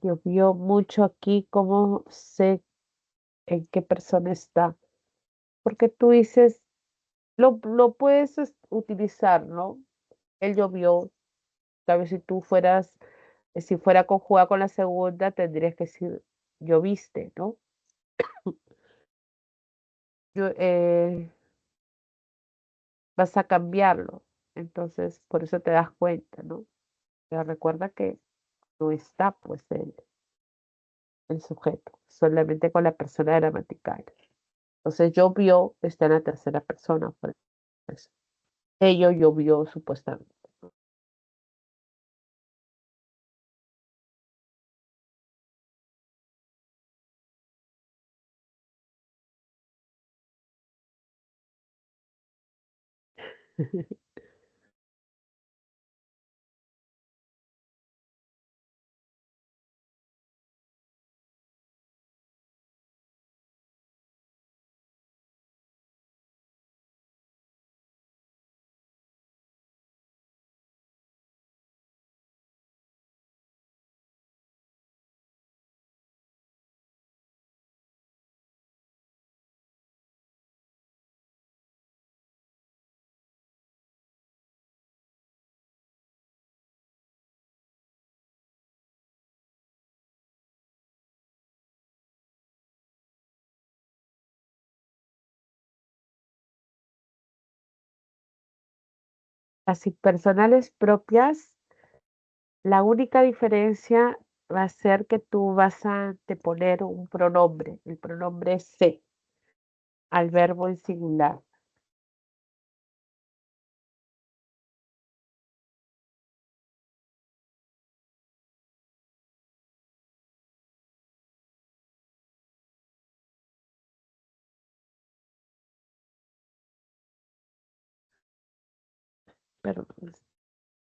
Speaker 1: Llovió mucho aquí, ¿cómo sé en qué persona está? Porque tú dices, lo puedes utilizar, ¿no? Él llovió, tal si tú fueras, si fuera conjugada con la segunda, tendrías que decir lloviste, ¿no? Yo, vas a cambiarlo. Entonces, por eso te das cuenta, ¿no? Pero recuerda que no está, pues, el sujeto, solamente con la persona gramatical. Entonces, llovió está en la tercera persona, por eso. Ello llovió supuestamente. Las impersonales propias, la única diferencia va a ser que tú vas a anteponer un pronombre, el pronombre se, al verbo en singular. Perdón,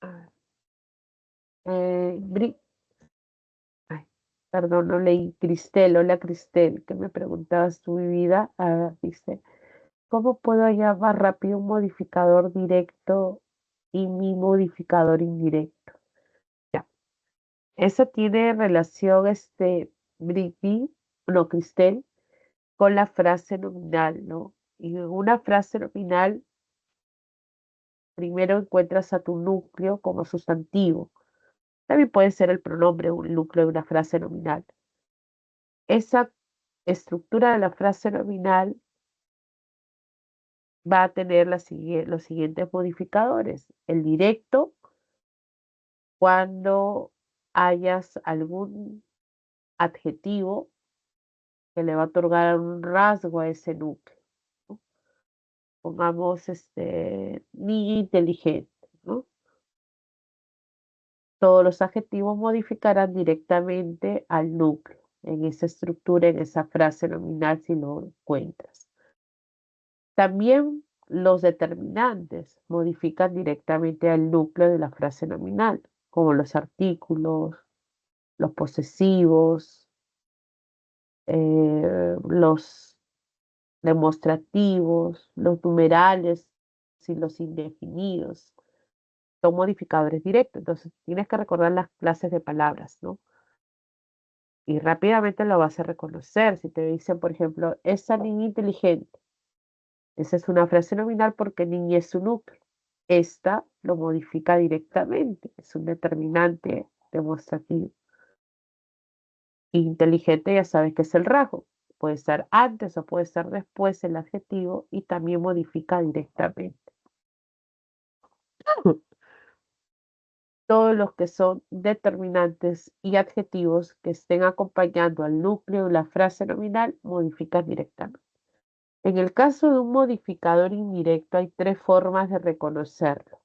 Speaker 1: a ver, eh, Bri- ay, perdón, no leí Cristel, hola Cristel, ¿qué me preguntabas tu vida? Dice, ¿cómo puedo llamar rápido un modificador directo y mi modificador indirecto? Ya, eso tiene relación, Britney, no, Cristel, con la frase nominal, ¿no? Y en una frase nominal, primero encuentras a tu núcleo como sustantivo. También puede ser el pronombre o el núcleo de una frase nominal. Esa estructura de la frase nominal va a tener los siguientes modificadores. El directo, cuando hayas algún adjetivo que le va a otorgar un rasgo a ese núcleo, ¿no? Pongamos niño inteligente, ¿no? Todos los adjetivos modificarán directamente al núcleo, en esa estructura, en esa frase nominal, si lo encuentras. También los determinantes modifican directamente al núcleo de la frase nominal, como los artículos, los posesivos, los demostrativos, los numerales y los indefinidos. Son modificadores directos. Entonces, tienes que recordar las clases de palabras, ¿no? Y rápidamente lo vas a reconocer. Si te dicen, por ejemplo, esa niña inteligente. Esa es una frase nominal porque niña es su núcleo. Esta lo modifica directamente. Es un determinante demostrativo. Inteligente ya sabes que es el rasgo. Puede estar antes o puede estar después el adjetivo y también modifica directamente. Todos los que son determinantes y adjetivos que estén acompañando al núcleo de la frase nominal modifican directamente. En el caso de un modificador indirecto hay tres formas de reconocerlo.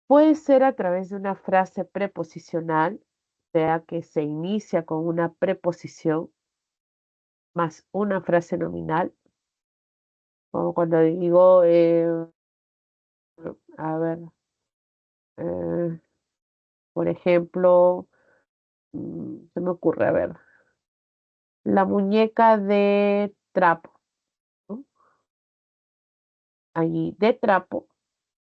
Speaker 1: Puede ser a través de una frase preposicional, o sea que se inicia con una preposición más una frase nominal, como cuando digo, a ver, eh, por ejemplo, se me ocurre, a ver, la muñeca de trapo, ¿no? Allí, de trapo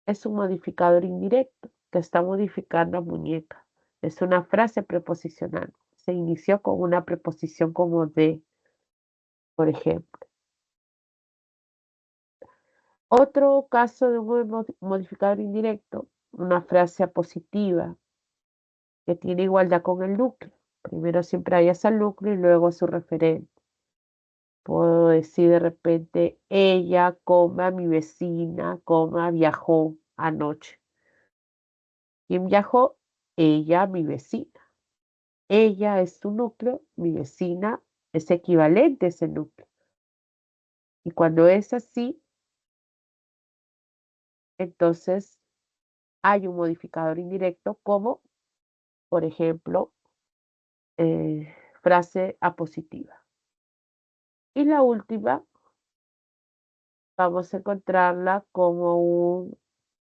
Speaker 1: es un modificador indirecto que está modificando a muñeca. Es una frase preposicional. Se inició con una preposición como de, por ejemplo. Otro caso de un modificador indirecto, una frase apositiva que tiene igualdad con el núcleo. Primero siempre hay al núcleo y luego su referente. Puedo decir de repente, ella, coma, mi vecina, coma, viajó anoche. ¿Quién viajó? Ella, mi vecina. Ella es tu núcleo, mi vecina es equivalente a ese núcleo. Y cuando es así, entonces hay un modificador indirecto como, por ejemplo, frase apositiva. Y la última, vamos a encontrarla como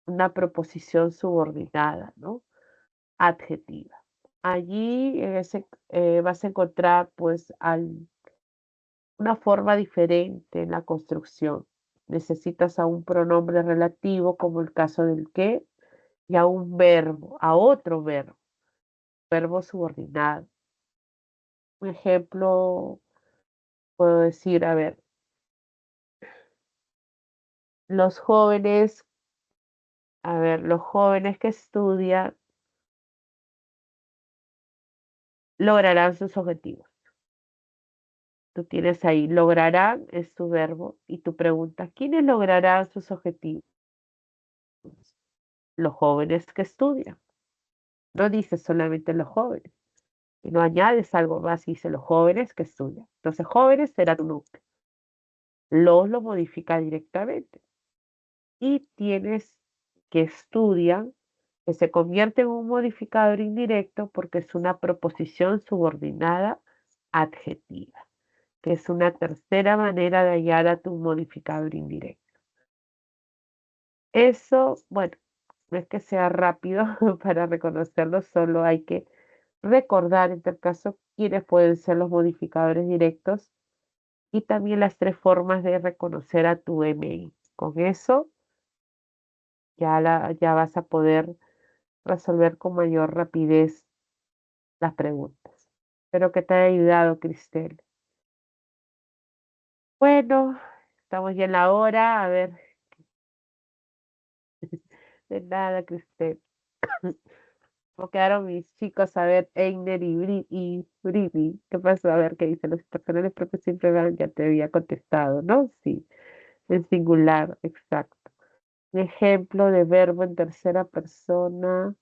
Speaker 1: una proposición subordinada, ¿no? Adjetiva. Allí en ese, vas a encontrar pues una forma diferente en la construcción. Necesitas a un pronombre relativo como el caso del que y a un verbo, a otro verbo subordinado. Un ejemplo, puedo decir, a ver, los jóvenes, a ver, los jóvenes que estudian lograrán sus objetivos. Tú tienes ahí, lograrán es tu verbo y tu pregunta, ¿quiénes lograrán sus objetivos? Los jóvenes que estudian. No dices solamente los jóvenes, sino añades algo más y dice los jóvenes que estudian. Entonces, jóvenes será tu núcleo. Los lo modifica directamente. Y tienes que estudian, que se convierte en un modificador indirecto porque es una proposición subordinada adjetiva, que es una tercera manera de hallar a tu modificador indirecto. Eso, bueno, no es que sea rápido para reconocerlo, solo hay que recordar en tal caso quiénes pueden ser los modificadores directos y también las tres formas de reconocer a tu MI. Con eso ya vas a poder resolver con mayor rapidez las preguntas. Espero que te haya ayudado, Cristel. Bueno, estamos ya en la hora. A ver, de nada, Cristel. ¿Cómo quedaron mis chicos? A ver, Einer y Britney. ¿Qué pasó? A ver qué dicen los personales propios siempre van, ya te había contestado, ¿no? Sí, en singular, exacto. Un ejemplo de verbo en tercera persona,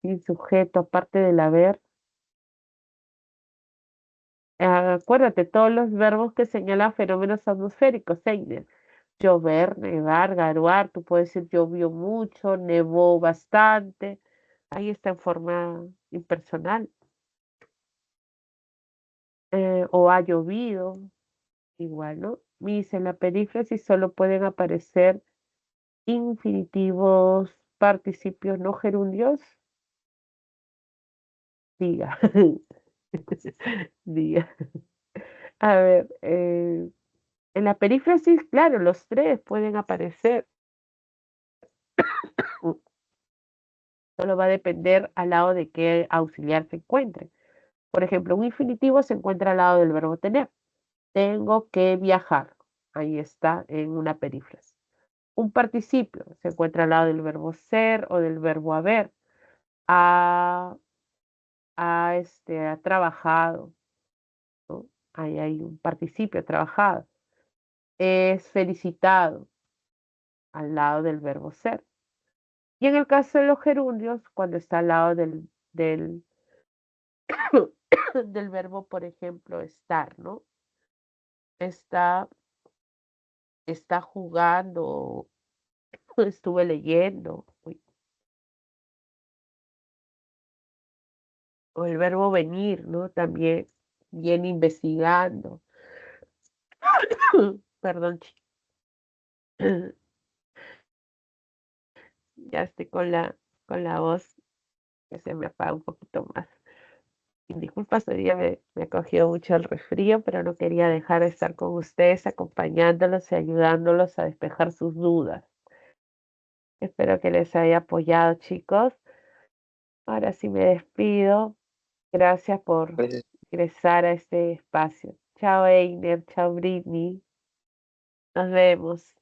Speaker 1: sin sujeto, aparte del haber. Acuérdate, todos los verbos que señalan fenómenos atmosféricos, Einer. Llover, nevar, garuar, tú puedes decir llovió mucho, nevó bastante. Ahí está en forma impersonal. O ha llovido, igual, ¿no? Dice, en la perífrasis solo pueden aparecer infinitivos, participios no gerundios. Diga. Diga. A ver, en la perífrasis, claro, los tres pueden aparecer. Solo va a depender al lado de qué auxiliar se encuentre. Por ejemplo, un infinitivo se encuentra al lado del verbo tener. Tengo que viajar. Ahí está en una perífrasis. Un participio se encuentra al lado del verbo ser o del verbo haber. Ha, ha trabajado, ¿no? Ahí hay un participio, trabajado. Es felicitado al lado del verbo ser. Y en el caso de los gerundios, cuando está al lado del verbo, por ejemplo, estar, ¿no? Está, está jugando, estuve leyendo, o el verbo venir, ¿no? También viene investigando. Perdón, ya estoy con la voz que se me apaga un poquito más. Y disculpas, hoy día me ha cogido mucho el resfrío, pero no quería dejar de estar con ustedes, acompañándolos y ayudándolos a despejar sus dudas. Espero que les haya apoyado, chicos. Ahora sí me despido. Gracias por
Speaker 2: Gracias.
Speaker 1: ingresar a este espacio. Chao, Einer. Chao, Britney. Nos vemos.